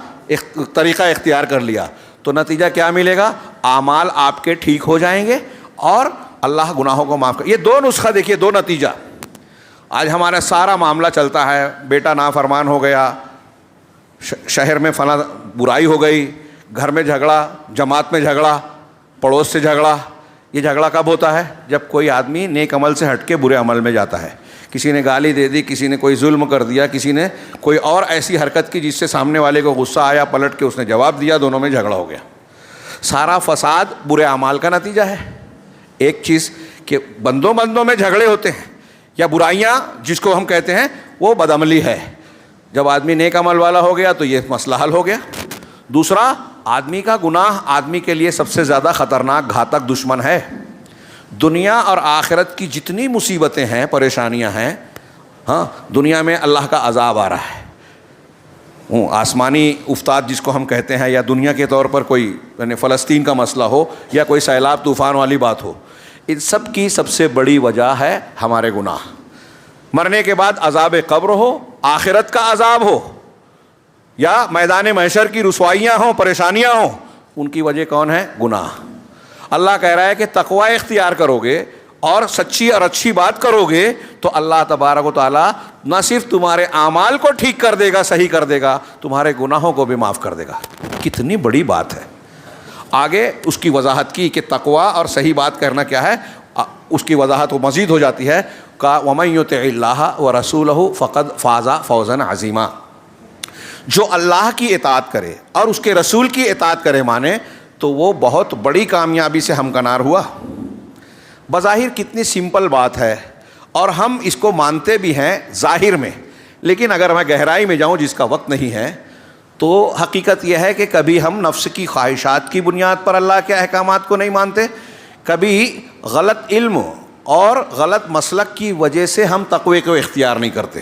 طریقہ اختیار کر لیا تو نتیجہ کیا ملے گا؟ اعمال آپ کے ٹھیک ہو جائیں گے اور اللہ گناہوں کو معاف کر۔ یہ دو نسخہ دیکھیے، دو نتیجہ۔ آج ہمارا سارا معاملہ چلتا ہے، بیٹا نافرمان ہو گیا، شہر میں فلاں برائی ہو گئی، گھر میں جھگڑا، جماعت میں جھگڑا، پڑوس سے جھگڑا۔ یہ جھگڑا کب ہوتا ہے؟ جب کوئی آدمی نیک عمل سے ہٹ کے برے عمل میں جاتا ہے۔ کسی نے گالی دے دی، کسی نے کوئی ظلم کر دیا، کسی نے کوئی اور ایسی حرکت کی جس سے سامنے والے کو غصہ آیا، پلٹ کے اس نے جواب دیا، دونوں میں جھگڑا ہو گیا۔ سارا فساد برے اعمال کا نتیجہ ہے۔ ایک چیز کہ بندوں میں جھگڑے ہوتے ہیں یا برائیاں جس کو ہم کہتے ہیں وہ بدعملی ہے۔ جب آدمی نیک عمل والا ہو گیا تو یہ مسئلہ حل ہو گیا۔ دوسرا، آدمی کا گناہ آدمی کے لیے سب سے زیادہ خطرناک گھاتک دشمن ہے۔ دنیا اور آخرت کی جتنی مصیبتیں ہیں، پریشانیاں ہیں، ہاں، دنیا میں اللہ کا عذاب آ رہا ہے، آسمانی افتاد جس کو ہم کہتے ہیں، یا دنیا کے طور پر کوئی یعنی فلسطین کا مسئلہ ہو یا کوئی سیلاب طوفان والی بات ہو، ان سب کی سب سے بڑی وجہ ہے ہمارے گناہ۔ مرنے کے بعد عذاب قبر ہو، آخرت کا عذاب ہو، یا میدان محشر کی رسوائیاں ہوں، پریشانیاں ہوں، ان کی وجہ کون ہے؟ گناہ۔ اللہ کہہ رہا ہے کہ تقوی اختیار کرو گے اور سچی اور اچھی بات کرو گے تو اللہ تبارک و تعالیٰ نہ صرف تمہارے اعمال کو ٹھیک کر دے گا، صحیح کر دے گا، تمہارے گناہوں کو بھی معاف کر دے گا۔ کتنی بڑی بات ہے۔ آگے اس کی وضاحت کی کہ تقوی اور صحیح بات کرنا کیا ہے، اس کی وضاحت مزید ہو جاتی ہے کہ وَمَن يُطِعِ اللَّهَ وَرَسُولَهُ فَقَدْ فَازَ فَوْزًا عَظِيمًا، جو اللہ کی اطاعت کرے اور اس کے رسول کی اطاعت کرے مانے تو وہ بہت بڑی کامیابی سے ہمکنار ہوا۔ بظاہر کتنی سمپل بات ہے اور ہم اس کو مانتے بھی ہیں ظاہر میں، لیکن اگر میں گہرائی میں جاؤں جس کا وقت نہیں ہے تو حقیقت یہ ہے کہ کبھی ہم نفس کی خواہشات کی بنیاد پر اللہ کے احکامات کو نہیں مانتے، کبھی غلط علم اور غلط مسلک کی وجہ سے ہم تقوی کو اختیار نہیں کرتے۔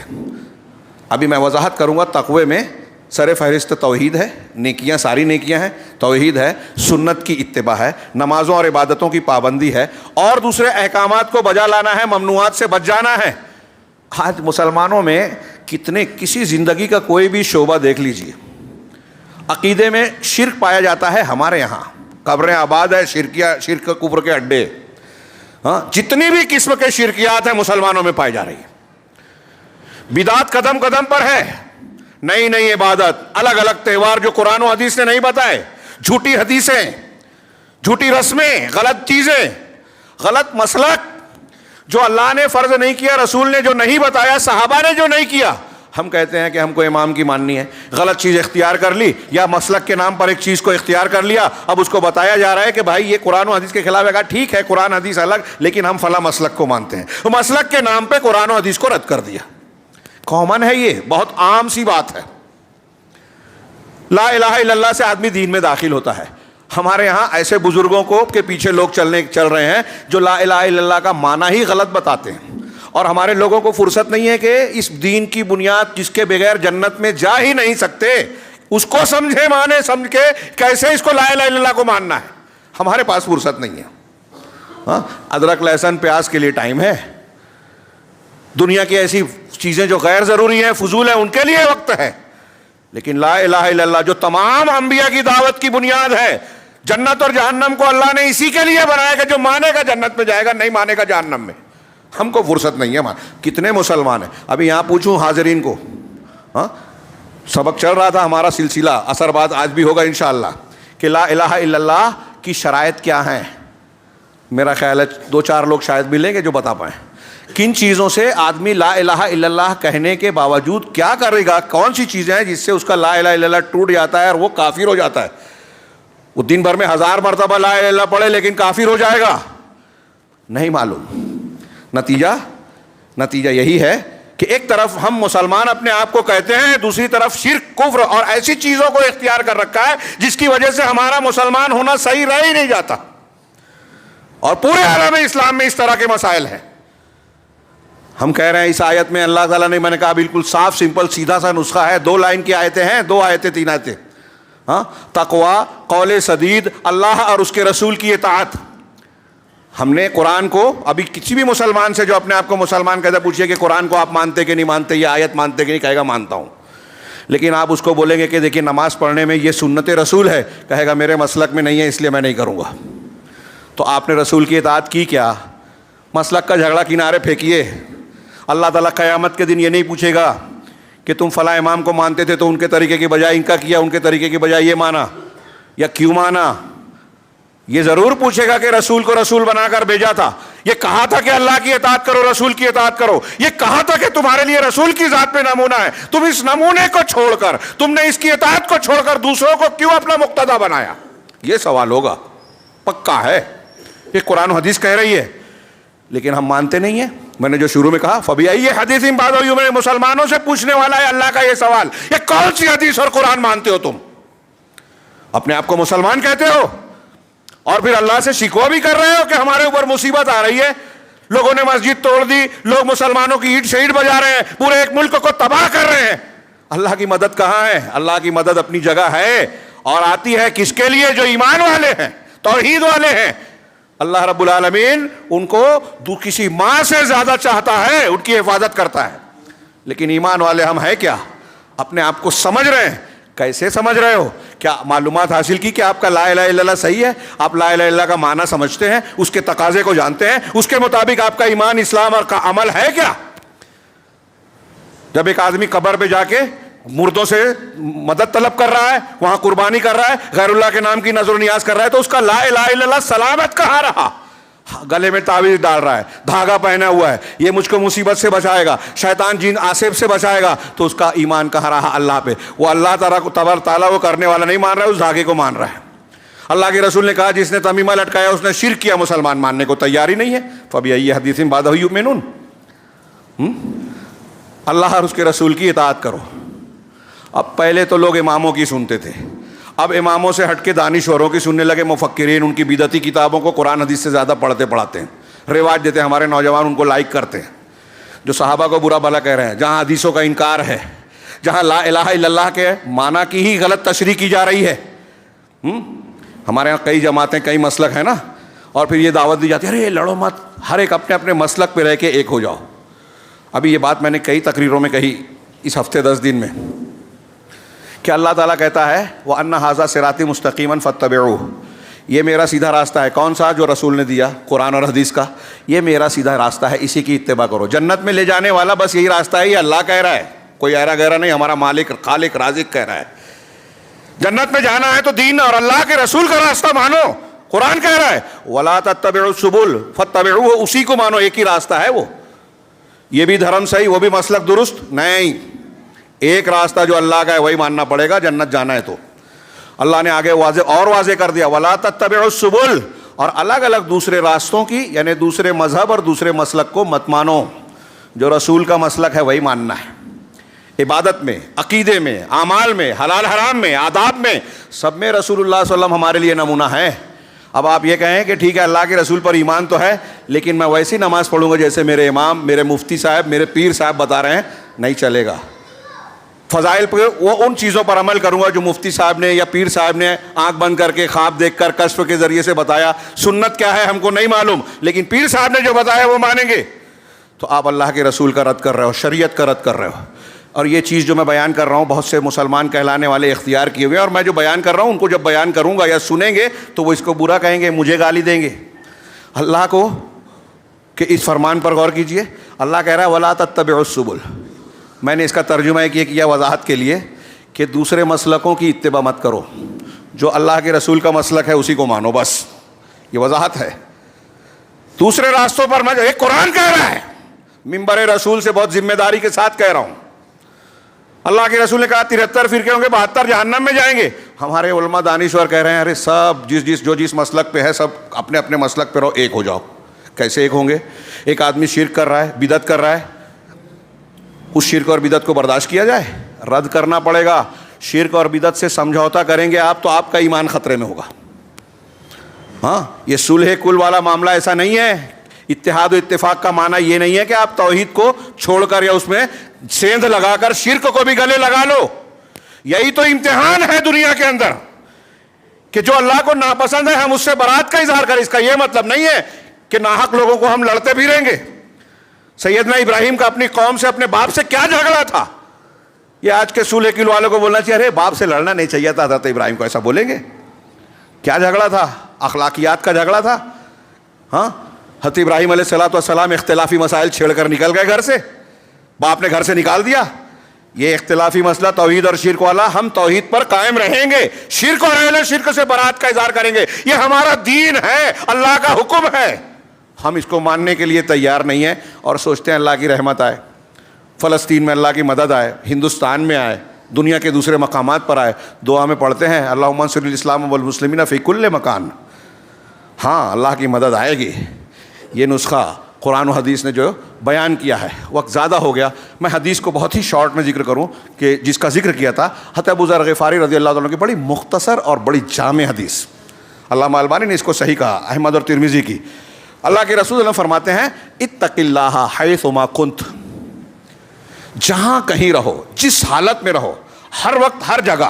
ابھی میں وضاحت کروں گا۔ تقوی میں سر فہرست توحید ہے، نیکیاں، ساری نیکیاں ہیں، توحید ہے، سنت کی اتباع ہے، نمازوں اور عبادتوں کی پابندی ہے، اور دوسرے احکامات کو بجا لانا ہے، ممنوعات سے بچ جانا ہے۔ آج مسلمانوں میں کسی زندگی کا کوئی بھی شعبہ دیکھ لیجئے، عقیدے میں شرک پایا جاتا ہے۔ ہمارے یہاں قبریں آباد ہے، شرک کفر کے اڈے، ہاں جتنی بھی قسم کے شرکیات ہیں مسلمانوں میں پائی جا رہی ہے. بدعت قدم قدم پر ہے, نئی نئی عبادت, الگ الگ تہوار جو قرآن و حدیث نے نہیں بتائے, جھوٹی حدیثیں, جھوٹی رسمیں, غلط چیزیں, غلط مسلک جو اللہ نے فرض نہیں کیا, رسول نے جو نہیں بتایا, صحابہ نے جو نہیں کیا. ہم کہتے ہیں کہ ہم کو امام کی ماننی ہے, غلط چیز اختیار کر لی یا مسلک کے نام پر ایک چیز کو اختیار کر لیا, اب اس کو بتایا جا رہا ہے کہ بھائی یہ قرآن و حدیث کے خلاف ہے. کہا ٹھیک ہے قرآن حدیث الگ, لیکن ہم فلاں مسلک کو مانتے ہیں. وہ مسلک کے نام پہ قرآن و حدیث کو رد کر دیا. کامن ہے, یہ بہت عام سی بات ہے. لا الہ الا اللہ سے آدمی دین میں داخل ہوتا ہے. ہمارے ہاں ایسے بزرگوں کو کے پیچھے لوگ چل رہے ہیں جو لا الہ الا اللہ کا معنی ہی غلط بتاتے ہیں, اور ہمارے لوگوں کو فرصت نہیں ہے کہ اس دین کی بنیاد جس کے بغیر جنت میں جا ہی نہیں سکتے اس کو سمجھے, مانے سمجھ کے کیسے اس کو لا الہ الا اللہ کو ماننا ہے. ہمارے پاس فرصت نہیں ہے. ہاں ادرک لہسن پیاز کے لیے ٹائم ہے, دنیا کی ایسی چیزیں جو غیر ضروری ہیں, فضول ہیں, ان کے لیے وقت ہے. لیکن لا الہ الا اللہ جو تمام انبیاء کی دعوت کی بنیاد ہے, جنت اور جہنم کو اللہ نے اسی کے لیے بنایا کہ جو مانے گا جنت میں جائے گا, نہیں مانے گا جہنم میں. ہم کو فرصت نہیں ہے. کتنے مسلمان ہیں ابھی یہاں پوچھوں حاضرین کو, ہاں سبق چل رہا تھا ہمارا سلسلہ, اثر بعد آج بھی ہوگا انشاءاللہ, کہ لا الہ الا اللہ کی شرائط کیا ہیں. میرا خیال ہے 2-4 لوگ شاید ملیں گے جو بتا پائیں کن چیزوں سے آدمی لا الہ الا اللہ کہنے کے باوجود کیا کرے گا, کون سی چیزیں ہیں جس سے اس کا لا الہ الا اللہ ٹوٹ جاتا ہے اور وہ کافر ہو جاتا ہے. وہ دن بھر میں 1000 مرتبہ لا الہ الا اللہ پڑھے لیکن کافر ہو جائے گا, نہیں معلوم. نتیجہ یہی ہے کہ ایک طرف ہم مسلمان اپنے آپ کو کہتے ہیں, دوسری طرف شرک, کفر اور ایسی چیزوں کو اختیار کر رکھا ہے جس کی وجہ سے ہمارا مسلمان ہونا صحیح رہ ہی نہیں جاتا. اور پورے عالم اسلام میں اس طرح کے مسائل ہیں. ہم کہہ رہے ہیں اس آیت میں اللہ تعالیٰ نے, میں نے کہا بالکل صاف سمپل سیدھا سا نسخہ ہے, 2 لائن کی آیتیں ہیں, 2 آیتیں 3 آیتیں. ہاں تقوی, قول سدید, اللہ اور اس کے رسول کی اطاعت. ہم نے قرآن کو ابھی کسی بھی مسلمان سے جو اپنے آپ کو مسلمان کہتا ہے پوچھئے کہ قرآن کو آپ مانتے کہ نہیں مانتے, یہ آیت مانتے کہ نہیں, کہے گا مانتا ہوں. لیکن آپ اس کو بولیں گے کہ دیکھیے نماز پڑھنے میں یہ سنت رسول ہے, کہے گا میرے مسلک میں نہیں ہے اس لیے میں نہیں کروں گا. تو آپ نے رسول کی اطاعت کی کیا؟ مسلک کا جھگڑا کنارے پھینکیے. اللہ تعالیٰ قیامت کے دن یہ نہیں پوچھے گا کہ تم فلاں امام کو مانتے تھے تو ان کے طریقے کی بجائے ان کا کیا, ان کے طریقے کی بجائے یہ مانا, یا کیوں مانا. یہ ضرور پوچھے گا کہ رسول کو رسول بنا کر بھیجا تھا, یہ کہا تھا کہ اللہ کی اطاعت کرو, رسول کی اطاعت کرو, یہ کہا تھا کہ تمہارے لیے رسول کی ذات میں نمونہ ہے, تم اس نمونے کو چھوڑ کر, تم نے اس کی اطاعت کو چھوڑ کر دوسروں کو کیوں اپنا مقتدا بنایا. یہ سوال ہوگا, پکا ہے, یہ قرآن و حدیث کہہ رہی ہے, لیکن ہم مانتے نہیں ہیں. میں نے جو شروع میں کہا فبأي حدیث بعدہ یؤمنون, مسلمانوں سے پوچھنے والا ہے اللہ کا یہ سوال, یہ کون سی حدیث اور قرآن مانتے ہو تم؟ اپنے آپ کو مسلمان کہتے ہو اور پھر اللہ سے شکوہ بھی کر رہے ہو کہ ہمارے اوپر مصیبت آ رہی ہے, لوگوں نے مسجد توڑ دی, لوگ مسلمانوں کی اینٹ شہید بجا رہے ہیں, پورے ایک ملک کو تباہ کر رہے ہیں. اللہ کی مدد کہاں ہے؟ اللہ کی مدد اپنی جگہ ہے, اور آتی ہے کس کے لیے؟ جو ایمان والے ہیں, توحید والے ہیں. اللہ رب العالمین ان کو کسی ماں سے زیادہ چاہتا ہے, ان کی حفاظت کرتا ہے. لیکن ایمان والے ہم ہیں کیا؟ اپنے آپ کو سمجھ رہے ہیں. کیسے سمجھ رہے ہو؟ کیا معلومات حاصل کی کہ آپ کا لا الہ الا اللہ صحیح ہے؟ آپ لا الہ الا اللہ کا معنی سمجھتے ہیں, اس کے تقاضے کو جانتے ہیں, اس کے مطابق آپ کا ایمان, اسلام اور کا عمل ہے کیا؟ جب ایک آدمی قبر پہ جا کے مردوں سے مدد طلب کر رہا ہے, وہاں قربانی کر رہا ہے, غیر اللہ کے نام کی نظر و نیاز کر رہا ہے, تو اس کا لا الہ الا اللہ سلامت کہاں رہا؟ گلے میں تعویذ ڈال رہا ہے, دھاگا پہنا ہوا ہے, یہ مجھ کو مصیبت سے بچائے گا, شیطان جن آصف سے بچائے گا, تو اس کا ایمان کہاں رہا اللہ پہ؟ وہ اللہ تعالیٰ وہ کرنے والا نہیں مان رہا ہے, اس دھاگے کو مان رہا ہے. اللہ کے رسول نے کہا جس نے تمیمہ لٹکایا اس نے شرک کیا, مسلمان ماننے کو تیار ہی نہیں ہے. فبأي حدیث بعدہ یؤمنون. اللہ اور اس کے رسول کی اطاعت کرو. اب پہلے تو لوگ اماموں کی سنتے تھے, اب اماموں سے ہٹ کے دانشوروں کی سننے لگے, مفکرین, ان کی بدعتی کتابوں کو قرآن حدیث سے زیادہ پڑھاتے ہیں, رواج دیتے ہیں, ہمارے نوجوان ان کو لائک کرتے ہیں, جو صحابہ کو برا بھلا کہہ رہے ہیں, جہاں حدیثوں کا انکار ہے, جہاں لا الہ الا اللہ کے معنی کی ہی غلط تشریح کی جا رہی ہے. ہمارے یہاں کئی جماعتیں, کئی مسلک ہیں نا, اور پھر یہ دعوت دی جاتی ہے ارے لڑو مت, ہر ایک اپنے اپنے مسلک پہ رہ کے ایک ہو جاؤ. ابھی یہ بات میں نے کئی تقریروں میں کہی اس ہفتے 10 دن میں, کہ اللہ تعالیٰ کہتا ہے وَأَنَّ هَذَا صِرَاطِي مُسْتَقِيمًا فَاتَّبِعُوهُ, یہ میرا سیدھا راستہ ہے. کون سا؟ جو رسول نے دیا, قرآن اور حدیث کا. یہ میرا سیدھا راستہ ہے, اسی کی اتباع کرو. جنت میں لے جانے والا بس یہی راستہ ہے, یہ اللہ کہہ رہا ہے, کوئی ایرا گہرا نہیں, ہمارا مالک خالق رازق کہہ رہا ہے. جنت میں جانا ہے تو دین اور اللہ کے رسول کا راستہ مانو. قرآن کہہ رہا ہے وَلَا تَتَّبِعُوا السُّبُلَ فَاتَّبِعُوهُ, اسی کو مانو, ایک ہی راستہ ہے وہ. یہ بھی دھرم صحیح, وہ بھی مسلک درست نہیں. ایک راستہ جو اللہ کا ہے وہی ماننا پڑے گا جنت جانا ہے تو. اللہ نے آگے واضح کر دیا وَلَا تَتَّبِعُوا السُّبُلَ, اور الگ الگ دوسرے راستوں کی یعنی دوسرے مذہب اور دوسرے مسلک کو مت مانو. جو رسول کا مسلک ہے وہی ماننا ہے. عبادت میں, عقیدے میں, اعمال میں, حلال حرام میں, آداب میں, سب میں رسول اللہ صلی اللہ علیہ وسلم ہمارے لیے نمونہ ہے. اب آپ یہ کہیں کہ ٹھیک ہے اللہ کے رسول پر ایمان تو ہے لیکن میں ویسی نماز پڑھوں گا جیسے میرے امام, میرے مفتی صاحب, میرے پیر صاحب بتا رہے ہیں, نہیں چلے گا. فضائل پر وہ ان چیزوں پر عمل کروں گا جو مفتی صاحب نے یا پیر صاحب نے آنکھ بند کر کے, خواب دیکھ کر, کشف کے ذریعے سے بتایا. سنت کیا ہے ہم کو نہیں معلوم, لیکن پیر صاحب نے جو بتایا وہ مانیں گے. تو آپ اللہ کے رسول کا رد کر رہے ہو, شریعت کا رد کر رہے ہو. اور یہ چیز جو میں بیان کر رہا ہوں بہت سے مسلمان کہلانے والے اختیار کیے ہوئے ہیں, اور میں جو بیان کر رہا ہوں ان کو جب بیان کروں گا یا سنیں گے تو وہ اس کو برا کہیں گے, مجھے گالی دیں گے. اللہ کو کہ اس فرمان پر غور کیجئے. اللہ کہہ رہا ہے وَلَا تَتَّبِعُوا السُّبُلَ. میں نے اس کا ترجمہ کیا وضاحت کے لیے کہ دوسرے مسلکوں کی اتباع مت کرو, جو اللہ کے رسول کا مسلک ہے اسی کو مانو, بس یہ وضاحت ہے. دوسرے راستوں پر میں ایک قرآن کہہ رہا ہے, منبر رسول سے بہت ذمہ داری کے ساتھ کہہ رہا ہوں. اللہ کے رسول نے کہا 73 فرقے ہوں گے, 72 جہنم میں جائیں گے. ہمارے علماء دانشور کہہ رہے ہیں ارے سب جس مسلک پہ ہے سب اپنے اپنے مسلک پہ رہو, ایک ہو جاؤ. کیسے ایک ہوں گے؟ ایک آدمی شرک کر رہا ہے, بدعت کر رہا ہے, اس شرک اور بدعت کو برداشت کیا جائے؟ رد کرنا پڑے گا. شرک اور بدعت سے سمجھوتا کریں گے آپ تو آپ کا ایمان خطرے میں ہوگا. ہاں, یہ صلح کل والا معاملہ ایسا نہیں ہے. اتحاد و اتفاق کا معنی یہ نہیں ہے کہ آپ توحید کو چھوڑ کر یا اس میں سیندھ لگا کر شرک کو بھی گلے لگا لو. یہی تو امتحان ہے دنیا کے اندر کہ جو اللہ کو ناپسند ہے ہم اس سے برات کا اظہار کریں. اس کا یہ مطلب نہیں ہے کہ ناحق لوگوں کو ہم لڑتے بھی رہیں گے. سیدنا ابراہیم کا اپنی قوم سے, اپنے باپ سے کیا جھگڑا تھا؟ یہ آج کے صلح کل والوں کو بولنا چاہیے ارے باپ سے لڑنا نہیں چاہیے تھا حضرت ابراہیم کو, ایسا بولیں گے؟ کیا جھگڑا تھا؟ اخلاقیات کا جھگڑا تھا. ہاں, حضرت ابراہیم علیہ السلام اختلافی مسائل چھیڑ کر نکل گئے گھر سے, باپ نے گھر سے نکال دیا. یہ اختلافی مسئلہ توحید اور شرک والا, ہم توحید پر قائم رہیں گے, شرک اور اہل شرک سے برات کا اظہار کریں گے. یہ ہمارا دین ہے, اللہ کا حکم ہے. ہم اس کو ماننے کے لیے تیار نہیں ہیں اور سوچتے ہیں اللہ کی رحمت آئے, فلسطین میں اللہ کی مدد آئے, ہندوستان میں آئے, دنیا کے دوسرے مقامات پر آئے. دعا میں پڑھتے ہیں اللہم انصر الاسلام والمسلمین فی کل مکان. ہاں, اللہ کی مدد آئے گی. یہ نسخہ قرآن و حدیث نے جو بیان کیا ہے. وقت زیادہ ہو گیا, میں حدیث کو بہت ہی شارٹ میں ذکر کروں کہ جس کا ذکر کیا تھا حضرت ابو ذر غفاری رضی اللہ عنہ کی بڑی مختصر اور بڑی جامع حدیث. علامہ البانی نے اس کو صحیح کہا, احمد اور ترمذی کی. اللہ کے رسول اللہ فرماتے ہیں اتق اللہ حیث ما کنت, جہاں کہیں رہو, جس حالت میں رہو, ہر وقت ہر جگہ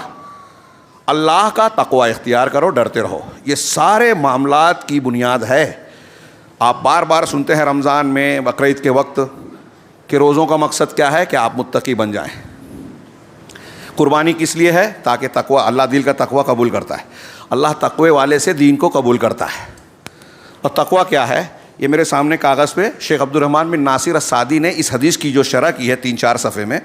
اللہ کا تقوی اختیار کرو, ڈرتے رہو. یہ سارے معاملات کی بنیاد ہے. آپ بار بار سنتے ہیں رمضان میں, بقرعید کے وقت کہ روزوں کا مقصد کیا ہے کہ آپ متقی بن جائیں. قربانی کس لیے ہے؟ تاکہ تقوی, اللہ دل کا تقوی قبول کرتا ہے. اللہ تقوی والے سے دین کو قبول کرتا ہے. اور تقوی کیا ہے؟ یہ میرے سامنے کاغذ پہ شیخ عبد الرحمن بن ناصر السعدی نے اس حدیث کی جو شرح کی ہے 3-4 صفحے میں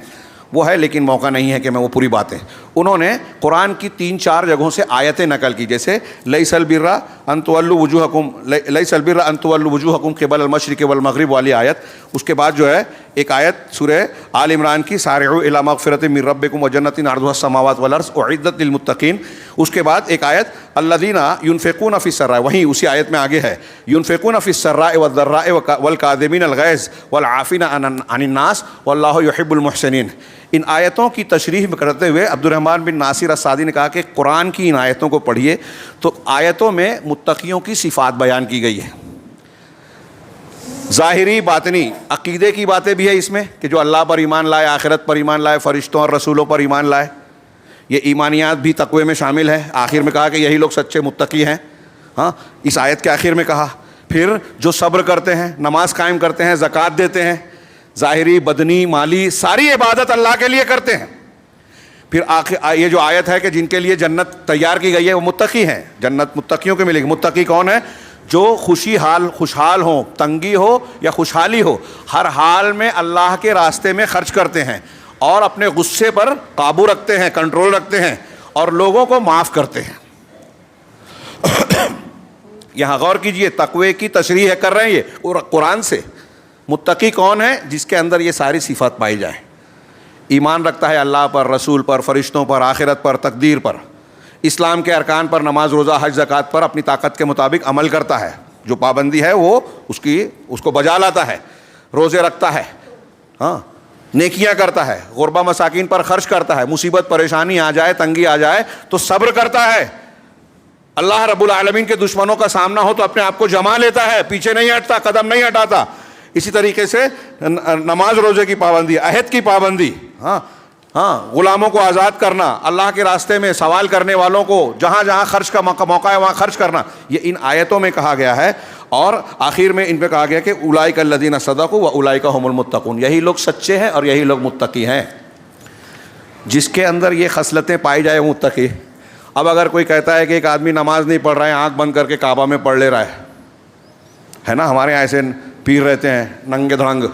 وہ ہے, لیکن موقع نہیں ہے کہ میں وہ پوری باتیں. انہوں نے قرآن کی 3-4 جگہوں سے آیتیں نقل کی, جیسے لیس البر ان تولوا وجوہکم, لیس البر ان تولوا وجوہکم قبل المشرق والمغرب والی آیت. اس کے بعد جو ہے ایک آیت سورہ آل عمران کی سارعوا الی مغفرۃ من ربکم وجنۃ عرضها السماوات والارض اعدت للمتقین. اس کے بعد ایک آیت الذین ينفقون فی السراء, وہیں اسی آیت میں آگے ہے ينفقون فی السراء والضراء والکاظمین الغیظ والعافین عن الناس واللہ یحب المحسنین. ان آیتوں کی تشریح کرتے ہوئے عبد الرحمن بن ناصر السعدی نے کہا کہ قرآن کی ان آیتوں کو پڑھیے تو آیتوں میں متقیوں کی صفات بیان کی گئی ہے, ظاہری باطنی عقیدے کی باتیں بھی ہے اس میں کہ جو اللہ پر ایمان لائے, آخرت پر ایمان لائے, فرشتوں اور رسولوں پر ایمان لائے. یہ ایمانیات بھی تقوی میں شامل ہے. آخر میں کہا کہ یہی لوگ سچے متقی ہیں. ہاں, اس آیت کے آخر میں کہا. پھر جو صبر کرتے ہیں, نماز قائم کرتے ہیں, زکوٰۃ دیتے ہیں, ظاہری بدنی مالی ساری عبادت اللہ کے لیے کرتے ہیں. پھر آخر یہ جو آیت ہے کہ جن کے لیے جنت تیار کی گئی ہے وہ متقی ہیں، جنت متقیوں کو ملے گی. متقی کون ہے؟ جو خوشحال ہوں، تنگی ہو یا خوشحالی ہو، ہر حال میں اللہ کے راستے میں خرچ کرتے ہیں اور اپنے غصے پر قابو رکھتے ہیں، کنٹرول رکھتے ہیں اور لوگوں کو معاف کرتے ہیں. یہاں غور کیجئے، تقوی کی تشریح کر رہے ہیں یہ قرآن سے. متقی کون ہے؟ جس کے اندر یہ ساری صفات پائی جائیں. ایمان رکھتا ہے اللہ پر، رسول پر، فرشتوں پر، آخرت پر، تقدیر پر، اسلام کے ارکان پر، نماز، روزہ، حج، زکوٰۃ پر اپنی طاقت کے مطابق عمل کرتا ہے. جو پابندی ہے وہ اس کو بجا لاتا ہے، روزے رکھتا ہے، ہاں نیکیاں کرتا ہے، غربا مساکین پر خرچ کرتا ہے، مصیبت پریشانی آ جائے، تنگی آ جائے تو صبر کرتا ہے. اللہ رب العالمین کے دشمنوں کا سامنا ہو تو اپنے آپ کو جما لیتا ہے، پیچھے نہیں ہٹتا، قدم نہیں ہٹاتا. اسی طریقے سے نماز روزے کی پابندی، عہد کی پابندی، غلاموں کو آزاد کرنا، اللہ کے راستے میں سوال کرنے والوں کو جہاں جہاں خرچ کا موقع ہے وہاں خرچ کرنا، یہ ان آیتوں میں کہا گیا ہے. اور آخر میں ان پہ کہا گیا کہ اولئک الذین صدقوا واولئک هم المتقون، یہی لوگ سچے ہیں اور یہی لوگ متقی ہیں. جس کے اندر یہ خصلتیں پائی جائے وہ متقی. اب اگر کوئی کہتا ہے کہ ایک آدمی نماز نہیں پڑھ رہا ہے، آنکھ بند کر کے کعبہ میں پڑھ لے رہا ہے نا، ہمارے یہاں ایسے پیر رہتے ہیں ننگے دھڑنگ.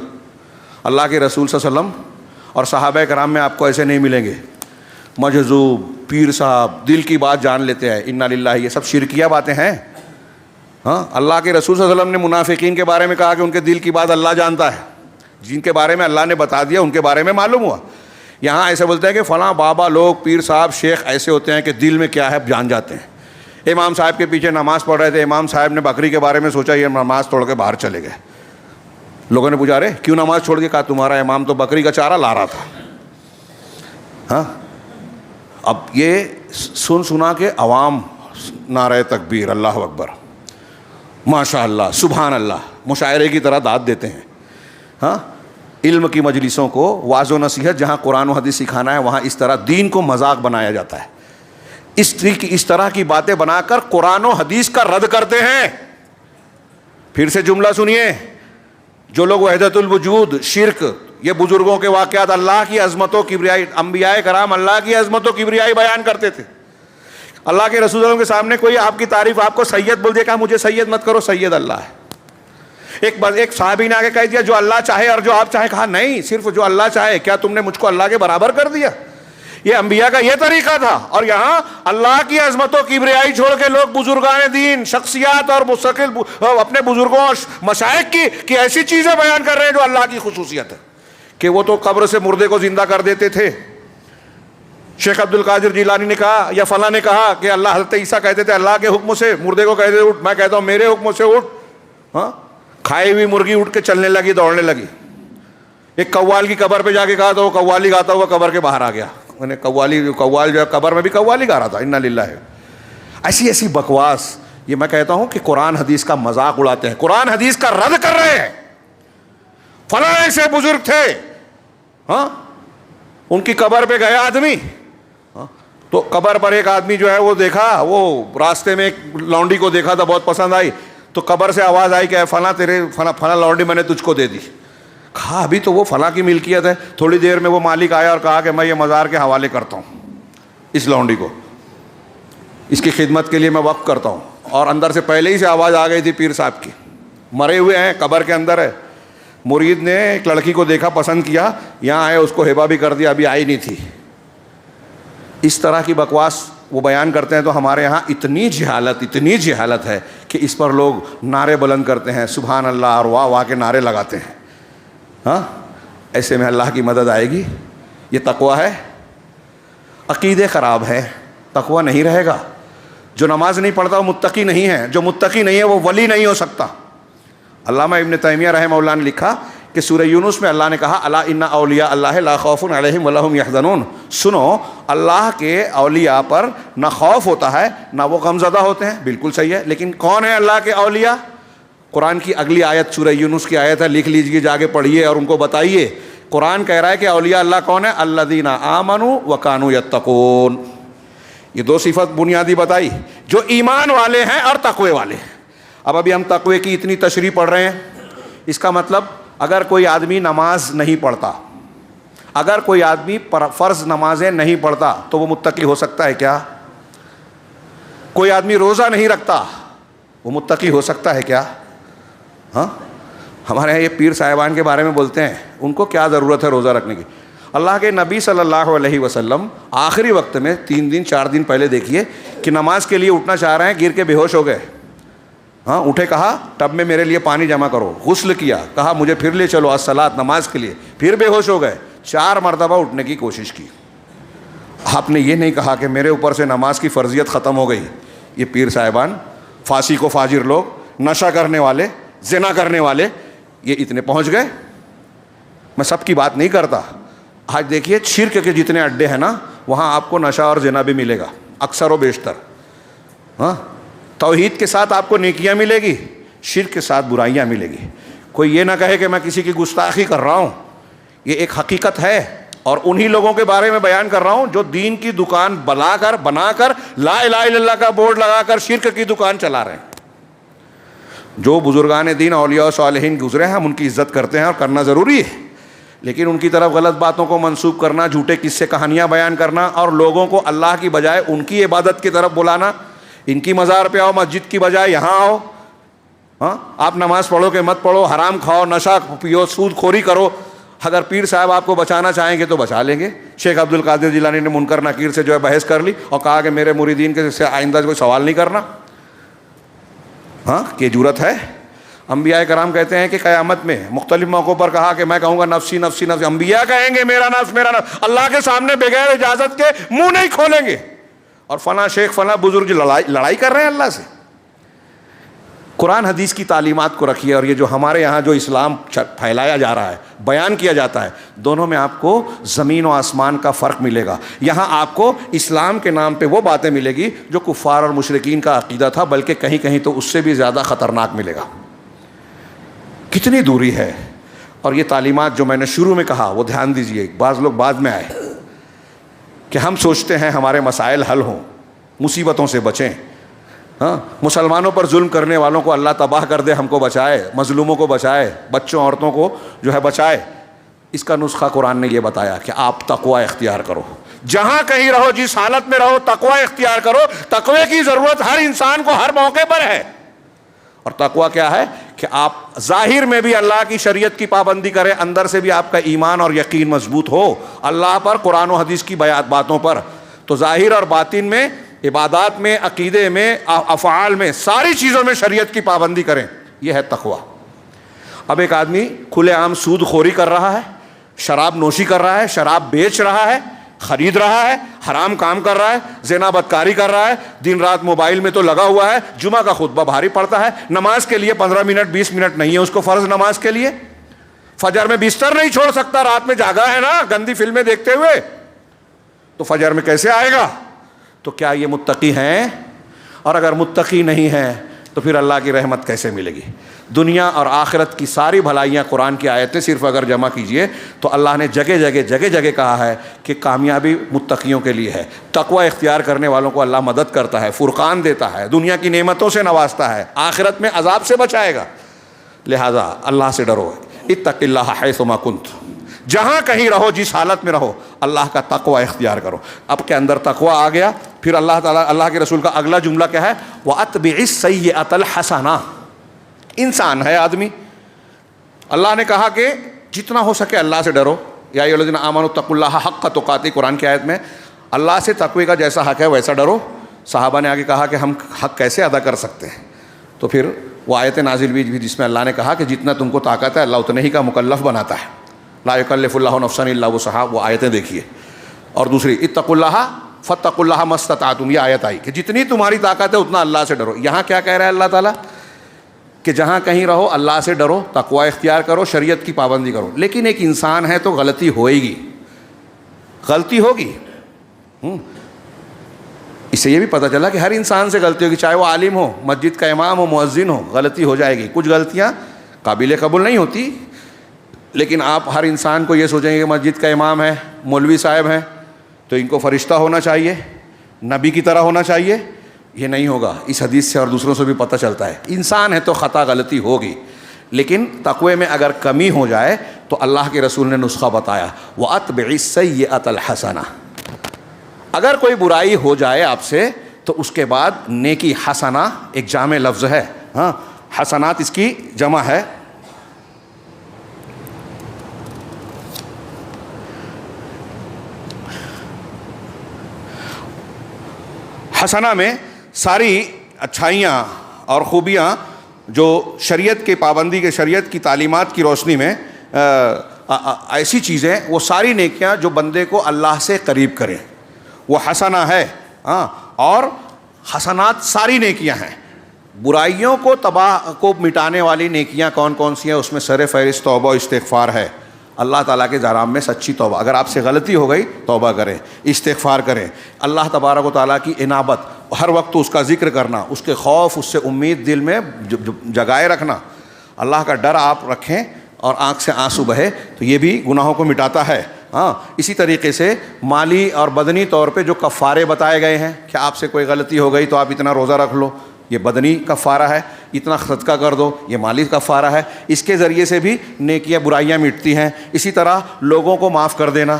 اللہ کے رسول صلی اللہ علیہ وسلم اور صحابہ کرام میں آپ کو ایسے نہیں ملیں گے. مجذوب پیر صاحب دل کی بات جان لیتے ہیں. انا للہ، یہ سب شرکیہ باتیں ہیں. اللہ کے رسول صلی اللہ علیہ وسلم نے منافقین کے بارے میں کہا کہ ان کے دل کی بات اللہ جانتا ہے. جن کے بارے میں اللہ نے بتا دیا ان کے بارے میں معلوم ہوا. یہاں ایسے بولتے ہیں کہ فلاں بابا لوگ، پیر صاحب، شیخ ایسے ہوتے ہیں کہ دل میں کیا ہے جان جاتے ہیں. امام صاحب کے پیچھے نماز پڑھ رہے تھے، امام صاحب نے بکری کے بارے میں سوچا، یہ نماز توڑ کے باہر چلے گئے. لوگوں نے پوچھا، رہے کیوں نماز چھوڑ کے؟ کہا تمہارا امام تو بکری کا چارہ لا رہا تھا. اب یہ سنا کے عوام نعرہ تکبیر، اللہ اکبر، ماشاء اللہ، سبحان اللہ، مشاعرے کی طرح داد دیتے ہیں. علم کی مجلسوں کو واعظ و نصیحت جہاں قرآن و حدیث سکھانا ہے وہاں اس طرح دین کو مذاق بنایا جاتا ہے. اس طرح کی باتیں بنا کر قرآن و حدیث کا رد کرتے ہیں. پھر سے جملہ سنیے، جو لوگ وحدت الوجود، شرک، یہ بزرگوں کے واقعات، اللہ کی عظمت و کبریائی، انبیاء کرام اللہ کی عظمت و کبریائی بیان کرتے تھے. اللہ کے رسول صلی اللہ علیہ وسلم کے سامنے کوئی آپ کی تعریف، آپ کو سید بول دے، کہا مجھے سید مت کرو، سید اللہ ہے. ایک صحابی نے آگے کہہ دیا جو اللہ چاہے اور جو آپ چاہیں. کہا نہیں، صرف جو اللہ چاہے. کیا تم نے مجھ کو اللہ کے برابر کر دیا؟ یہ انبیاء کا یہ طریقہ تھا. اور یہاں اللہ کی عظمت و کبریائی چھوڑ کے لوگ بزرگان دین، شخصیات اور مستقل اپنے بزرگوں اور مشائخ کی ایسی چیزیں بیان کر رہے ہیں جو اللہ کی خصوصیت ہے، کہ وہ تو قبر سے مردے کو زندہ کر دیتے تھے. شیخ عبد القادر جیلانی نے کہا یا فلاں نے کہا کہ اللہ، حضرت عیسیٰ کہتے تھے اللہ کے حکم سے مردے کو کہتے اٹھ، میں کہتا ہوں میرے حکم سے اٹھ. کھائی ہوئی مرغی اٹھ کے چلنے لگی، دوڑنے لگی. ایک قوال کی قبر پہ جا کے کہا تو وہ قوالی گاتا ہوا قبر کے باہر آ گیا. میں نے قوال جو ہے قبر میں بھی قوالی گا رہا تھا. انا للہ. ایسی بکواس. یہ میں کہتا ہوں کہ قرآن حدیث کا مذاق اڑاتے ہیں، قرآن حدیث کا رد کر رہے ہیں. فلاں ایسے بزرگ تھے، ان کی قبر پہ گیا آدمی تو قبر پر ایک آدمی جو ہے وہ دیکھا، وہ راستے میں ایک لونڈی کو دیکھا تھا، بہت پسند آئی تو قبر سے آواز آئی کہ فلاں تیرے فلاں لونڈی میں نے تجھ کو دے دی. کہا ابھی تو وہ فلاں کی ملکیت ہے. تھوڑی دیر میں وہ مالک آیا اور کہا کہ میں یہ مزار کے حوالے کرتا ہوں اس لونڈی کو، اس کی خدمت کے لیے میں وقف کرتا ہوں. اور اندر سے پہلے ہی سے آواز آ گئی تھی پیر صاحب کی، مرے ہوئے ہیں، قبر کے اندر ہے. مرید نے ایک لڑکی کو دیکھا، پسند کیا، یہاں آئے، اس کو ہبہ بھی کر دیا، ابھی آئی نہیں تھی. اس طرح کی بکواس وہ بیان کرتے ہیں. تو ہمارے ہاں اتنی جہالت ہے کہ اس پر لوگ نعرے بلند کرتے ہیں، سبحان اللہ اور واہ واہ کے نعرے لگاتے ہیں. ایسے میں اللہ کی مدد آئے گی؟ یہ تقویٰ ہے؟ عقیدے خراب ہے، تقویٰ نہیں رہے گا. جو نماز نہیں پڑھتا وہ متقی نہیں ہے، جو متقی نہیں ہے وہ ولی نہیں ہو سکتا. علامہ ابن تیمیہ رحمہ اللہ نے لکھا کہ سورہ یونس میں اللہ نے کہا الا ان اولیاء اللہ لا خوف علیہم ولا هم یحزنون. سنو، اللہ کے اولیاء پر نہ خوف ہوتا ہے نہ وہ غم زدہ ہوتے ہیں. بالکل صحیح ہے، لیکن کون ہے اللہ کے اولیاء؟ قرآن کی اگلی آیت سورہ یونس کی آیت ہے، لکھ لیجئے، جا کے پڑھیے اور ان کو بتائیے. قرآن کہہ رہا ہے کہ اولیاء اللہ کون ہے؟ الذین آمنوا وکانوا یتقون. یہ دو صفت بنیادی بتائی، جو ایمان والے ہیں اور تقوی والے ہیں. ابھی ہم تقوی کی اتنی تشریح پڑھ رہے ہیں. اس کا مطلب اگر کوئی آدمی نماز نہیں پڑھتا، اگر کوئی آدمی فرض نمازیں نہیں پڑھتا تو وہ متقی ہو سکتا ہے کیا؟ کوئی آدمی روزہ نہیں رکھتا وہ متقی ہو سکتا ہے کیا؟ ہاں، ہمارے یہاں یہ پیر صاحبان کے بارے میں بولتے ہیں، ان کو کیا ضرورت ہے روزہ رکھنے کی؟ اللہ کے نبی صلی اللہ علیہ وسلم آخری وقت میں 3 دن 4 دن پہلے دیکھیے کہ نماز کے لیے اٹھنا چاہ رہے ہیں، گر کے بے ہوش ہو گئے. ہاں اٹھے، کہا ٹب میں میرے لیے پانی جمع کرو، غسل کیا، کہا مجھے پھر لے چلو الصلاۃ نماز کے لیے، پھر بے ہوش ہو گئے، 4 مرتبہ اٹھنے کی کوشش کی. آپ نے یہ نہیں کہا کہ میرے اوپر سے نماز کی فرضیت ختم ہو گئی. یہ پیر صاحبان، فاسق و فاجر لوگ، نشہ کرنے والے، زنا کرنے والے، یہ اتنے پہنچ گئے. میں سب کی بات نہیں کرتا. آج دیکھیے شرک کے جتنے اڈے ہیں نا، وہاں آپ کو نشہ اور زنا بھی ملے گا اکثر و بیشتر. ہاں، توحید کے ساتھ آپ کو نیکیاں ملے گی، شرک کے ساتھ برائیاں ملے گی. کوئی یہ نہ کہے کہ میں کسی کی گستاخی کر رہا ہوں، یہ ایک حقیقت ہے. اور انہی لوگوں کے بارے میں بیان کر رہا ہوں جو دین کی دکان بنا کر لا الہ الا اللہ کا بورڈ لگا کر شرک کی دکان چلا رہے ہیں. جو بزرگان دین اولیاء و صالحین گزرے ہیں ہم ان کی عزت کرتے ہیں اور کرنا ضروری ہے، لیکن ان کی طرف غلط باتوں کو منسوب کرنا، جھوٹے قصے کہانیاں بیان کرنا اور لوگوں کو اللہ کی بجائے ان کی عبادت کی طرف بلانا، ان کی مزار پہ آؤ، مسجد کی بجائے یہاں آؤ. ہاں، آپ نماز پڑھو کہ مت پڑھو، حرام کھاؤ، نشہ پیو، سود خوری کرو، اگر پیر صاحب آپ کو بچانا چاہیں گے تو بچا لیں گے. شیخ عبد القادر جیلانی نے منکر نکیر سے جو ہے بحث کر لی اور کہا کہ میرے مریدین کے سے آئندہ کوئی سوال نہیں کرنا. ہاں، کہ جرت ہے. انبیاء کرام کہتے ہیں کہ قیامت میں مختلف موقعوں پر کہا کہ میں کہوں گا نفسی نفسی نفسی، انبیاء کہیں گے میرا نفس میرا نفس، اللہ کے سامنے بغیر اجازت کے منہ نہیں کھولیں گے. اور فلاں شیخ فلاں بزرگ لڑائی کر رہے ہیں اللہ سے. قرآن حدیث کی تعلیمات کو رکھیے، اور یہ جو ہمارے یہاں جو اسلام پھیلایا جا رہا ہے، بیان کیا جاتا ہے، دونوں میں آپ کو زمین و آسمان کا فرق ملے گا. یہاں آپ کو اسلام کے نام پہ وہ باتیں ملے گی جو کفار اور مشرکین کا عقیدہ تھا، بلکہ کہیں کہیں تو اس سے بھی زیادہ خطرناک ملے گا. کتنی دوری ہے. اور یہ تعلیمات جو میں نے شروع میں کہا وہ دھیان دیجئے. بعض لوگ بعد میں آئے کہ ہم سوچتے ہیں ہمارے مسائل حل ہوں، مصیبتوں سے بچیں. ہاں، مسلمانوں پر ظلم کرنے والوں کو اللہ تباہ کر دے، ہم کو بچائے، مظلوموں کو بچائے، بچوں عورتوں کو جو ہے بچائے. اس کا نسخہ قرآن نے یہ بتایا کہ آپ تقوی اختیار کرو. جہاں کہیں رہو، جس حالت میں رہو، تقوی اختیار کرو. تقوی کی ضرورت ہر انسان کو ہر موقع پر ہے. اور تقوی کیا ہے کہ آپ ظاہر میں بھی اللہ کی شریعت کی پابندی کریں، اندر سے بھی آپ کا ایمان اور یقین مضبوط ہو اللہ پر، قرآن و حدیث کی باتوں پر. تو ظاہر اور باطن میں، عبادات میں، عقیدے میں، افعال میں، ساری چیزوں میں شریعت کی پابندی کریں. یہ ہے تقوی. اب ایک آدمی کھلے عام سود خوری کر رہا ہے، شراب نوشی کر رہا ہے، شراب بیچ رہا ہے، خرید رہا ہے، حرام کام کر رہا ہے، زنا بدکاری کر رہا ہے، دن رات موبائل میں تو لگا ہوا ہے، جمعہ کا خطبہ بھاری پڑتا ہے، نماز کے لیے 15 منٹ 20 منٹ نہیں ہے اس کو فرض نماز کے لیے، فجر میں بستر نہیں چھوڑ سکتا، رات میں جاگا ہے نا گندی فلمیں دیکھتے ہوئے، تو فجر میں کیسے آئے گا؟ تو کیا یہ متقی ہیں؟ اور اگر متقی نہیں ہیں تو پھر اللہ کی رحمت کیسے ملے گی؟ دنیا اور آخرت کی ساری بھلائیاں قرآن کی آیتیں صرف اگر جمع کیجئے تو اللہ نے جگہ جگہ کہا ہے کہ کامیابی متقیوں کے لیے ہے. تقوی اختیار کرنے والوں کو اللہ مدد کرتا ہے، فرقان دیتا ہے، دنیا کی نعمتوں سے نوازتا ہے، آخرت میں عذاب سے بچائے گا. لہذا اللہ سے ڈرو. اتق اللہ حیثما کنت، جہاں کہیں رہو، جس حالت میں رہو، اللہ کا تقوی اختیار کرو. اب کے اندر تقوی آ گیا، پھر اللہ تعالیٰ، اللہ کے رسول کا اگلا جملہ کیا ہے؟ وَأَتْبِعِ السَّيِّئَةَ الْحَسَنَةَ. انسان ہے آدمی، اللہ نے کہا کہ جتنا ہو سکے اللہ سے ڈرو. یا ایھا الذین آمنوا اتقوا اللہ حق تقاتہ، قرآن کی آیت میں اللہ سے تقوی کا جیسا حق ہے ویسا ڈرو. صحابہ نے آگے کہا کہ ہم حق کیسے ادا کر سکتے ہیں؟ تو پھر وہ آیت نازل ہوئی بھی جس میں اللہ نے کہا کہ جتنا تم کو طاقت ہے اللہ اتنے ہی کا مکلف بناتا ہے. لا یکلف اللہ نفسا الا وسعہا، وہ آیتیں دیکھیے. اور دوسری اتقوا اللہ فاتقوا اللہ ما استطعتم، یہ آیت آئی کہ جتنی تمہاری طاقت ہے اتنا اللہ سے ڈرو. یہاں کیا کہہ رہا ہے اللہ تعالیٰ؟ کہ جہاں کہیں رہو اللہ سے ڈرو، تقوی اختیار کرو، شریعت کی پابندی کرو. لیکن ایک انسان ہے تو غلطی ہوئے گی، غلطی ہوگی. اس سے یہ بھی پتہ چلا کہ ہر انسان سے غلطی ہوگی، چاہے وہ عالم ہو، مسجد کا امام ہو، مؤذن ہو، غلطی ہو جائے گی. کچھ غلطیاں قابل قبول نہیں ہوتی، لیکن آپ ہر انسان کو یہ سوچیں گے کہ مسجد کا امام ہے، مولوی صاحب ہیں تو ان کو فرشتہ ہونا چاہیے، نبی کی طرح ہونا چاہیے. یہ نہیں ہوگا. اس حدیث سے اور دوسروں سے بھی پتہ چلتا ہے انسان ہے تو خطا غلطی ہوگی. لیکن تقوی میں اگر کمی ہو جائے تو اللہ کے رسول نے نسخہ بتایا، وَأَتْبِعِ السَّيِّئَةَ الْحَسَنَةَ، اگر کوئی برائی ہو جائے آپ سے تو اس کے بعد نیکی، حسنہ ایک جامع لفظ ہے، ہاں حسنات اس کی جمع ہے، حسنہ میں ساری اچھائیاں اور خوبیاں جو شریعت کے پابندی کے، شریعت کی تعلیمات کی روشنی میں ایسی چیزیں، وہ ساری نیکیاں جو بندے کو اللہ سے قریب کریں، وہ حسنہ ہے، ہاں۔ اور حسنات ساری نیکیاں ہیں، برائیوں کو کو مٹانے والی نیکیاں کون کون سی ہیں؟ اس میں سر فہرست توبہ و استغفار ہے، اللہ تعالیٰ کے جرام میں سچی توبہ، اگر آپ سے غلطی ہو گئی توبہ کریں، استغفار کریں، اللہ تبارک و تعالیٰ کی انابت، ہر وقت اس کا ذکر کرنا، اس کے خوف، اس سے امید دل میں جگائے رکھنا، اللہ کا ڈر آپ رکھیں اور آنکھ سے آنسو بہے تو یہ بھی گناہوں کو مٹاتا ہے، ہاں۔ اسی طریقے سے مالی اور بدنی طور پہ جو کفارے بتائے گئے ہیں کہ آپ سے کوئی غلطی ہو گئی تو آپ اتنا روزہ رکھ لو، یہ بدنی کفارہ ہے، اتنا صدقہ کر دو، یہ مالی کفارہ ہے، اس کے ذریعے سے بھی نیکیاں برائیاں مٹتی ہیں۔ اسی طرح لوگوں کو معاف کر دینا،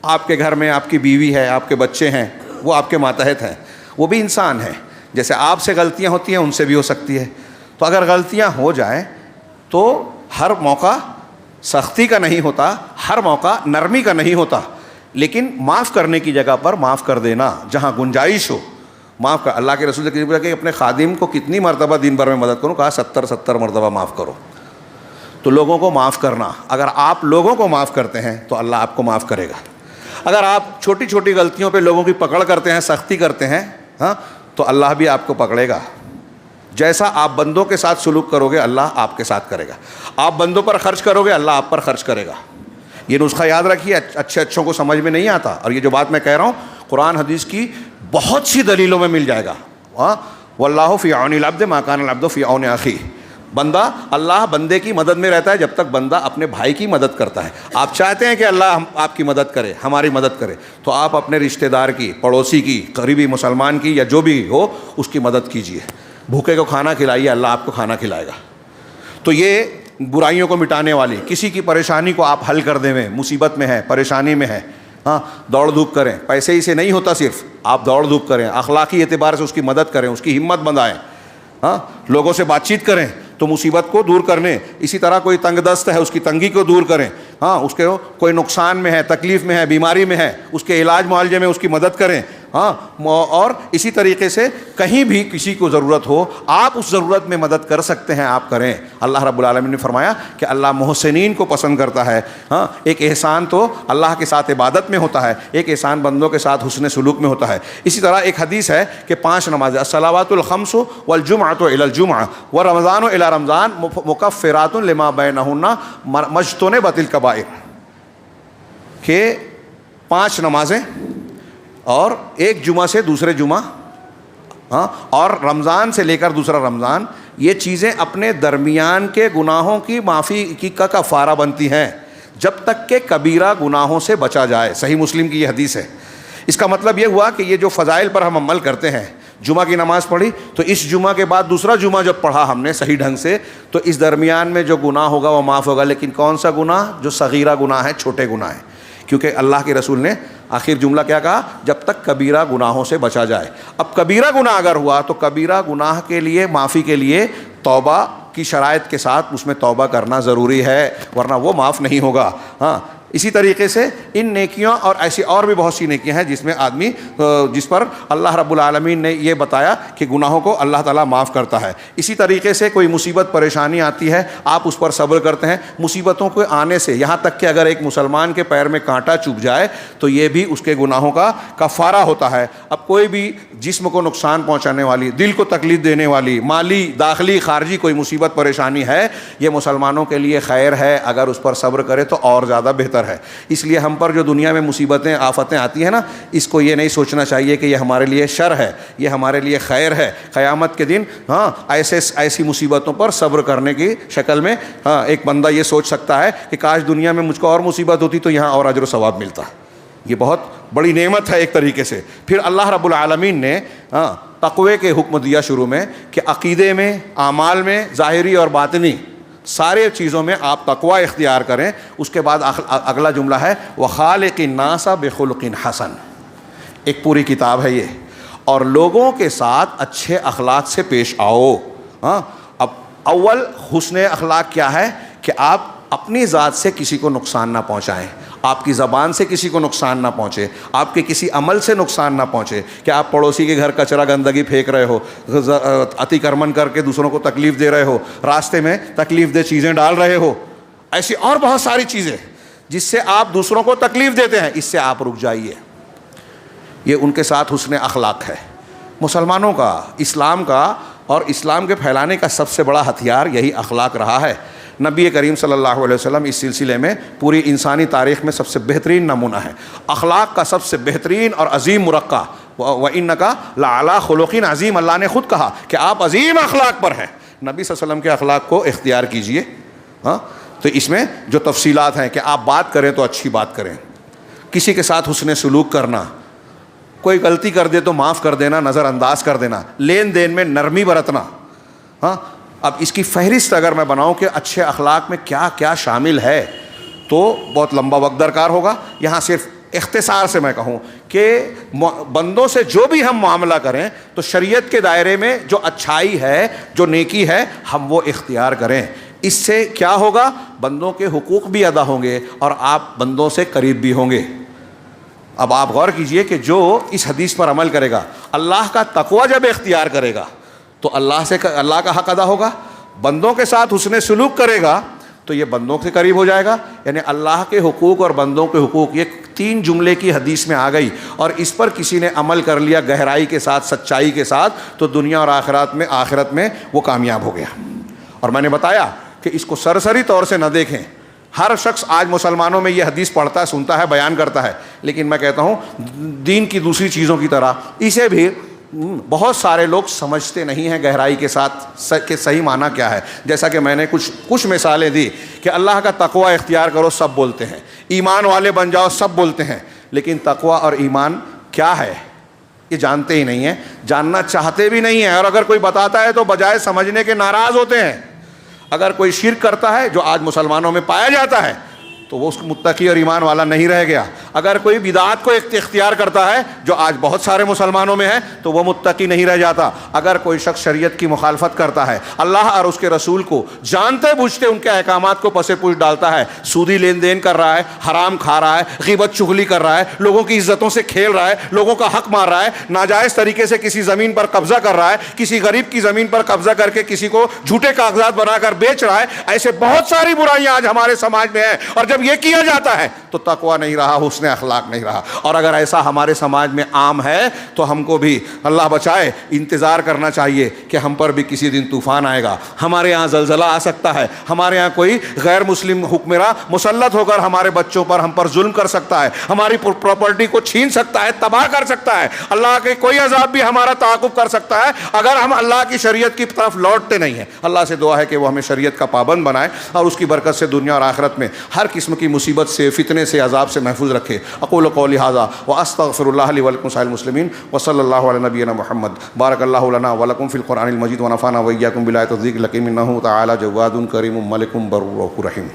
آپ کے گھر میں آپ کی بیوی ہے، آپ کے بچے ہیں، وہ آپ کے ماتحت ہیں، وہ بھی انسان ہیں، جیسے آپ سے غلطیاں ہوتی ہیں ان سے بھی ہو سکتی ہے، تو اگر غلطیاں ہو جائیں تو ہر موقع سختی کا نہیں ہوتا، ہر موقع نرمی کا نہیں ہوتا، لیکن معاف کرنے کی جگہ پر معاف کر دینا، جہاں گنجائش ہو معاف کر۔ اللہ کے رسول سے کہ اپنے خادم کو کتنی مرتبہ دن بھر میں مدد کروں؟ کہا 70 مرتبہ معاف کرو۔ تو لوگوں کو معاف کرنا، اگر آپ لوگوں کو معاف کرتے ہیں تو اللہ آپ کو معاف کرے گا۔ اگر آپ چھوٹی چھوٹی غلطیوں پہ لوگوں کی پکڑ کرتے ہیں، سختی کرتے ہیں، ہاں، تو اللہ بھی آپ کو پکڑے گا۔ جیسا آپ بندوں کے ساتھ سلوک کرو گے اللہ آپ کے ساتھ کرے گا، آپ بندوں پر خرچ کرو گے اللہ آپ پر خرچ کرے گا۔ یہ نسخہ یاد رکھیے، اچھے اچھوں کو سمجھ میں نہیں آتا، اور یہ جو بات میں کہہ رہا ہوں قرآن حدیث کی بہت سی دلیلوں میں مل جائے گا، ہاں۔ واللہ فی عون العبد ما کان العبد فی عون اخیہ، بندہ، اللہ بندے کی مدد میں رہتا ہے جب تک بندہ اپنے بھائی کی مدد کرتا ہے۔ آپ چاہتے ہیں کہ اللہ آپ کی مدد کرے، ہماری مدد کرے، تو آپ اپنے رشتہ دار کی، پڑوسی کی، قریبی مسلمان کی، یا جو بھی ہو اس کی مدد کیجیے، بھوکے کو کھانا کھلائیے، اللہ آپ کو کھانا کھلائے گا۔ تو یہ برائیوں کو مٹانے والی، کسی کی پریشانی کو آپ حل کر دیں، مصیبت میں ہے، پریشانی میں ہے، ہاں، دوڑ دھوپ کریں، پیسے ہی سے نہیں ہوتا، صرف آپ دوڑ دھوپ کریں، اخلاقی اعتبار سے اس کی مدد کریں، اس کی ہمت بندھائیں، ہاں، لوگوں سے بات چیت کریں تو مصیبت کو دور کرنے، اسی طرح کوئی تنگ دست ہے اس کی تنگی کو دور کریں، ہاں، اس کے کوئی نقصان میں ہے، تکلیف میں ہے، بیماری میں ہے، اس کے علاج معالجے میں اس کی مدد کریں، ہاں۔ اور اسی طریقے سے کہیں بھی کسی کو ضرورت ہو، آپ اس ضرورت میں مدد کر سکتے ہیں، آپ کریں۔ اللہ رب العالمین نے فرمایا کہ اللہ محسنین کو پسند کرتا ہے، ہاں۔ ایک احسان تو اللہ کے ساتھ عبادت میں ہوتا ہے، ایک احسان بندوں کے ساتھ حسن سلوک میں ہوتا ہے۔ اسی طرح ایک حدیث ہے کہ 5 نمازیں، الصلوات الخمس والجمعۃ الی الجمعہ ورمضان الی رمضان مکفرات لما بینہن مجتنبت الکبائر، کہ 5 نمازیں اور ایک جمعہ سے دوسرے جمعہ، ہاں، اور رمضان سے لے کر دوسرا رمضان، یہ چیزیں اپنے درمیان کے گناہوں کی معافی کی کا کفارہ بنتی ہیں جب تک کہ کبیرہ گناہوں سے بچا جائے۔ صحیح مسلم کی یہ حدیث ہے۔ اس کا مطلب یہ ہوا کہ یہ جو فضائل پر ہم عمل کرتے ہیں، جمعہ کی نماز پڑھی تو اس جمعہ کے بعد دوسرا جمعہ جب پڑھا ہم نے صحیح ڈھنگ سے، تو اس درمیان میں جو گناہ ہوگا وہ معاف ہوگا، لیکن کون سا گناہ؟ جو صغیرہ گناہ ہے، چھوٹے گناہ ہیں، کیونکہ اللہ کے رسول نے آخر جملہ کیا کہا؟ جب تک کبیرہ گناہوں سے بچا جائے۔ اب کبیرہ گناہ اگر ہوا تو کبیرہ گناہ کے لیے معافی کے لیے توبہ کی شرائط کے ساتھ اس میں توبہ کرنا ضروری ہے، ورنہ وہ معاف نہیں ہوگا، ہاں۔ اسی طریقے سے ان نیکیوں اور ایسی اور بھی بہت سی نیکیاں ہیں جس میں آدمی، جس پر اللہ رب العالمین نے یہ بتایا کہ گناہوں کو اللہ تعالیٰ معاف کرتا ہے۔ اسی طریقے سے کوئی مصیبت پریشانی آتی ہے، آپ اس پر صبر کرتے ہیں، مصیبتوں کے آنے سے، یہاں تک کہ اگر ایک مسلمان کے پیر میں کانٹا چبھ جائے تو یہ بھی اس کے گناہوں کا کفارہ ہوتا ہے۔ اب کوئی بھی جسم کو نقصان پہنچانے والی، دل کو تکلیف دینے والی، مالی، داخلی، خارجی کوئی مصیبت پریشانی ہے، یہ مسلمانوں کے لیے خیر ہے، اگر اس پر صبر کرے تو اور زیادہ بہتر ہے۔ اس لیے ہم پر جو دنیا میں مصیبتیں، آفتیں آتی ہیں نا، اس کو یہ نہیں سوچنا چاہیے کہ یہ ہمارے لیے شر ہے، یہ ہمارے لیے خیر ہے۔ قیامت کے دن، ہاں، ایسی مصیبتوں پر صبر کرنے کی شکل میں، ہاں، ایک بندہ یہ سوچ سکتا ہے کہ کاش دنیا میں مجھ کو اور مصیبت ہوتی تو یہاں اور اجر و ثواب ملتا۔ یہ بہت بڑی نعمت ہے ایک طریقے سے۔ پھر اللہ رب العالمین نے، ہاں، تقوی کے حکم دیا شروع میں کہ عقیدے میں، اعمال میں، ظاہری اور باطنی سارے چیزوں میں آپ تقوی اختیار کریں. اس کے بعد اگلا جملہ ہے وَخَالِقِ النَّاسَ بِخُلُقٍ حَسَنٍ. ایک پوری کتاب ہے یہ. اور لوگوں کے ساتھ اچھے اخلاق سے پیش آؤ. ہاں، اب اول حسن اخلاق کیا ہے کہ آپ اپنی ذات سے کسی کو نقصان نہ پہنچائیں، آپ کی زبان سے کسی کو نقصان نہ پہنچے، آپ کے کسی عمل سے نقصان نہ پہنچے. کہ آپ پڑوسی کے گھر کچرا گندگی پھینک رہے ہو، اتی کرمن کر کے دوسروں کو تکلیف دے رہے ہو، راستے میں تکلیف دہ چیزیں ڈال رہے ہو، ایسی اور بہت ساری چیزیں جس سے آپ دوسروں کو تکلیف دیتے ہیں، اس سے آپ رک جائیے. یہ ان کے ساتھ حسن اخلاق ہے. مسلمانوں کا، اسلام کا اور اسلام کے پھیلانے کا سب سے بڑا ہتھیار یہی اخلاق رہا ہے. نبی کریم صلی اللہ علیہ وسلم اس سلسلے میں پوری انسانی تاریخ میں سب سے بہترین نمونہ ہے. اخلاق کا سب سے بہترین اور عظیم مرقع وَإِنَّكَ لَعَلَىٰ خُلُقٍ عَظِيمٍ. اللہ نے خود کہا کہ آپ عظیم اخلاق پر ہیں. نبی صلی اللہ علیہ وسلم کے اخلاق کو اختیار کیجئے. ہاں، تو اس میں جو تفصیلات ہیں کہ آپ بات کریں تو اچھی بات کریں، کسی کے ساتھ حسن سلوک کرنا، کوئی غلطی کر دے تو معاف کر دینا، نظر انداز کر دینا، لین دین میں نرمی برتنا. ہاں، اب اس کی فہرست اگر میں بناؤں کہ اچھے اخلاق میں کیا کیا شامل ہے تو بہت لمبا وقت درکار ہوگا. یہاں صرف اختصار سے میں کہوں کہ بندوں سے جو بھی ہم معاملہ کریں تو شریعت کے دائرے میں جو اچھائی ہے، جو نیکی ہے، ہم وہ اختیار کریں. اس سے کیا ہوگا؟ بندوں کے حقوق بھی ادا ہوں گے اور آپ بندوں سے قریب بھی ہوں گے. اب آپ غور کیجئے کہ جو اس حدیث پر عمل کرے گا، اللہ کا تقوی جب اختیار کرے گا تو اللہ کا حق ادا ہوگا. بندوں کے ساتھ حسن سلوک کرے گا تو یہ بندوں سے قریب ہو جائے گا. یعنی اللہ کے حقوق اور بندوں کے حقوق، یہ 3 جملے کی حدیث میں آ گئی اور اس پر کسی نے عمل کر لیا گہرائی کے ساتھ، سچائی کے ساتھ، تو دنیا اور آخرت میں وہ کامیاب ہو گیا. اور میں نے بتایا کہ اس کو سرسری طور سے نہ دیکھیں. ہر شخص آج مسلمانوں میں یہ حدیث پڑھتا ہے، سنتا ہے، بیان کرتا ہے، لیکن میں کہتا ہوں دین کی دوسری چیزوں کی طرح اسے بھی بہت سارے لوگ سمجھتے نہیں ہیں گہرائی کے ساتھ کہ صحیح معنی کیا ہے. جیسا کہ میں نے کچھ مثالیں دی کہ اللہ کا تقوی اختیار کرو سب بولتے ہیں، ایمان والے بن جاؤ سب بولتے ہیں، لیکن تقوی اور ایمان کیا ہے یہ جانتے ہی نہیں ہیں، جاننا چاہتے بھی نہیں ہیں. اور اگر کوئی بتاتا ہے تو بجائے سمجھنے کے ناراض ہوتے ہیں. اگر کوئی شرک کرتا ہے جو آج مسلمانوں میں پایا جاتا ہے تو وہ اس متقی اور ایمان والا نہیں رہ گیا. اگر کوئی بدعات کو اختیار کرتا ہے جو آج بہت سارے مسلمانوں میں ہے تو وہ متقی نہیں رہ جاتا. اگر کوئی شخص شریعت کی مخالفت کرتا ہے، اللہ اور اس کے رسول کو جانتے بوجھتے ان کے احکامات کو پس پوچھ ڈالتا ہے، سودی لین دین کر رہا ہے، حرام کھا رہا ہے، غیبت چغلی کر رہا ہے، لوگوں کی عزتوں سے کھیل رہا ہے، لوگوں کا حق مار رہا ہے، ناجائز طریقے سے کسی زمین پر قبضہ کر رہا ہے، کسی غریب کی زمین پر قبضہ کر کے کسی کو جھوٹے کاغذات بنا کر بیچ رہا ہے، ایسے بہت ساری برائیاں آج ہمارے سماج میں ہیں. اور جب یہ کیا جاتا ہے تو تقوی نہیں رہا، حسن اخلاق نہیں رہا. اور اگر ایسا ہمارے سماج میں عام ہے تو ہم کو بھی اللہ بچائے انتظار کرنا چاہیے کہ ہم پر بھی کسی دن طوفان آئے گا، ہمارے یہاں زلزلہ آ سکتا ہے، ہمارے یہاں کوئی غیر مسلم حکمراں مسلط ہو کر ہمارے بچوں پر، ہم پر ظلم کر سکتا ہے، ہماری پراپرٹی کو چھین سکتا ہے، تباہ کر سکتا ہے. اللہ کے کوئی عذاب بھی ہمارا تعاقب کر سکتا ہے اگر ہم اللہ کی شریعت کی طرف لوٹتے نہیں ہیں. اللہ سے دعا ہے کہ وہ ہمیں شریعت کا پابند بنائے اور اس کی برکت سے دنیا اور آخرت میں ہر قسم کی مصیبت سے، فتنے سے، عذاب سے محفوظ رکھے. اقول قولی ھذا واستغفر اللہ لی ولکم سائر المسلمین وصلی اللہ علی نبینا محمد. بارک اللہ لنا ولکم فی القرآن المجید ونفعنا وإیاکم بالآیات والذکر الحکیم انہ تعالی جواد کریم ملک بر رحیم.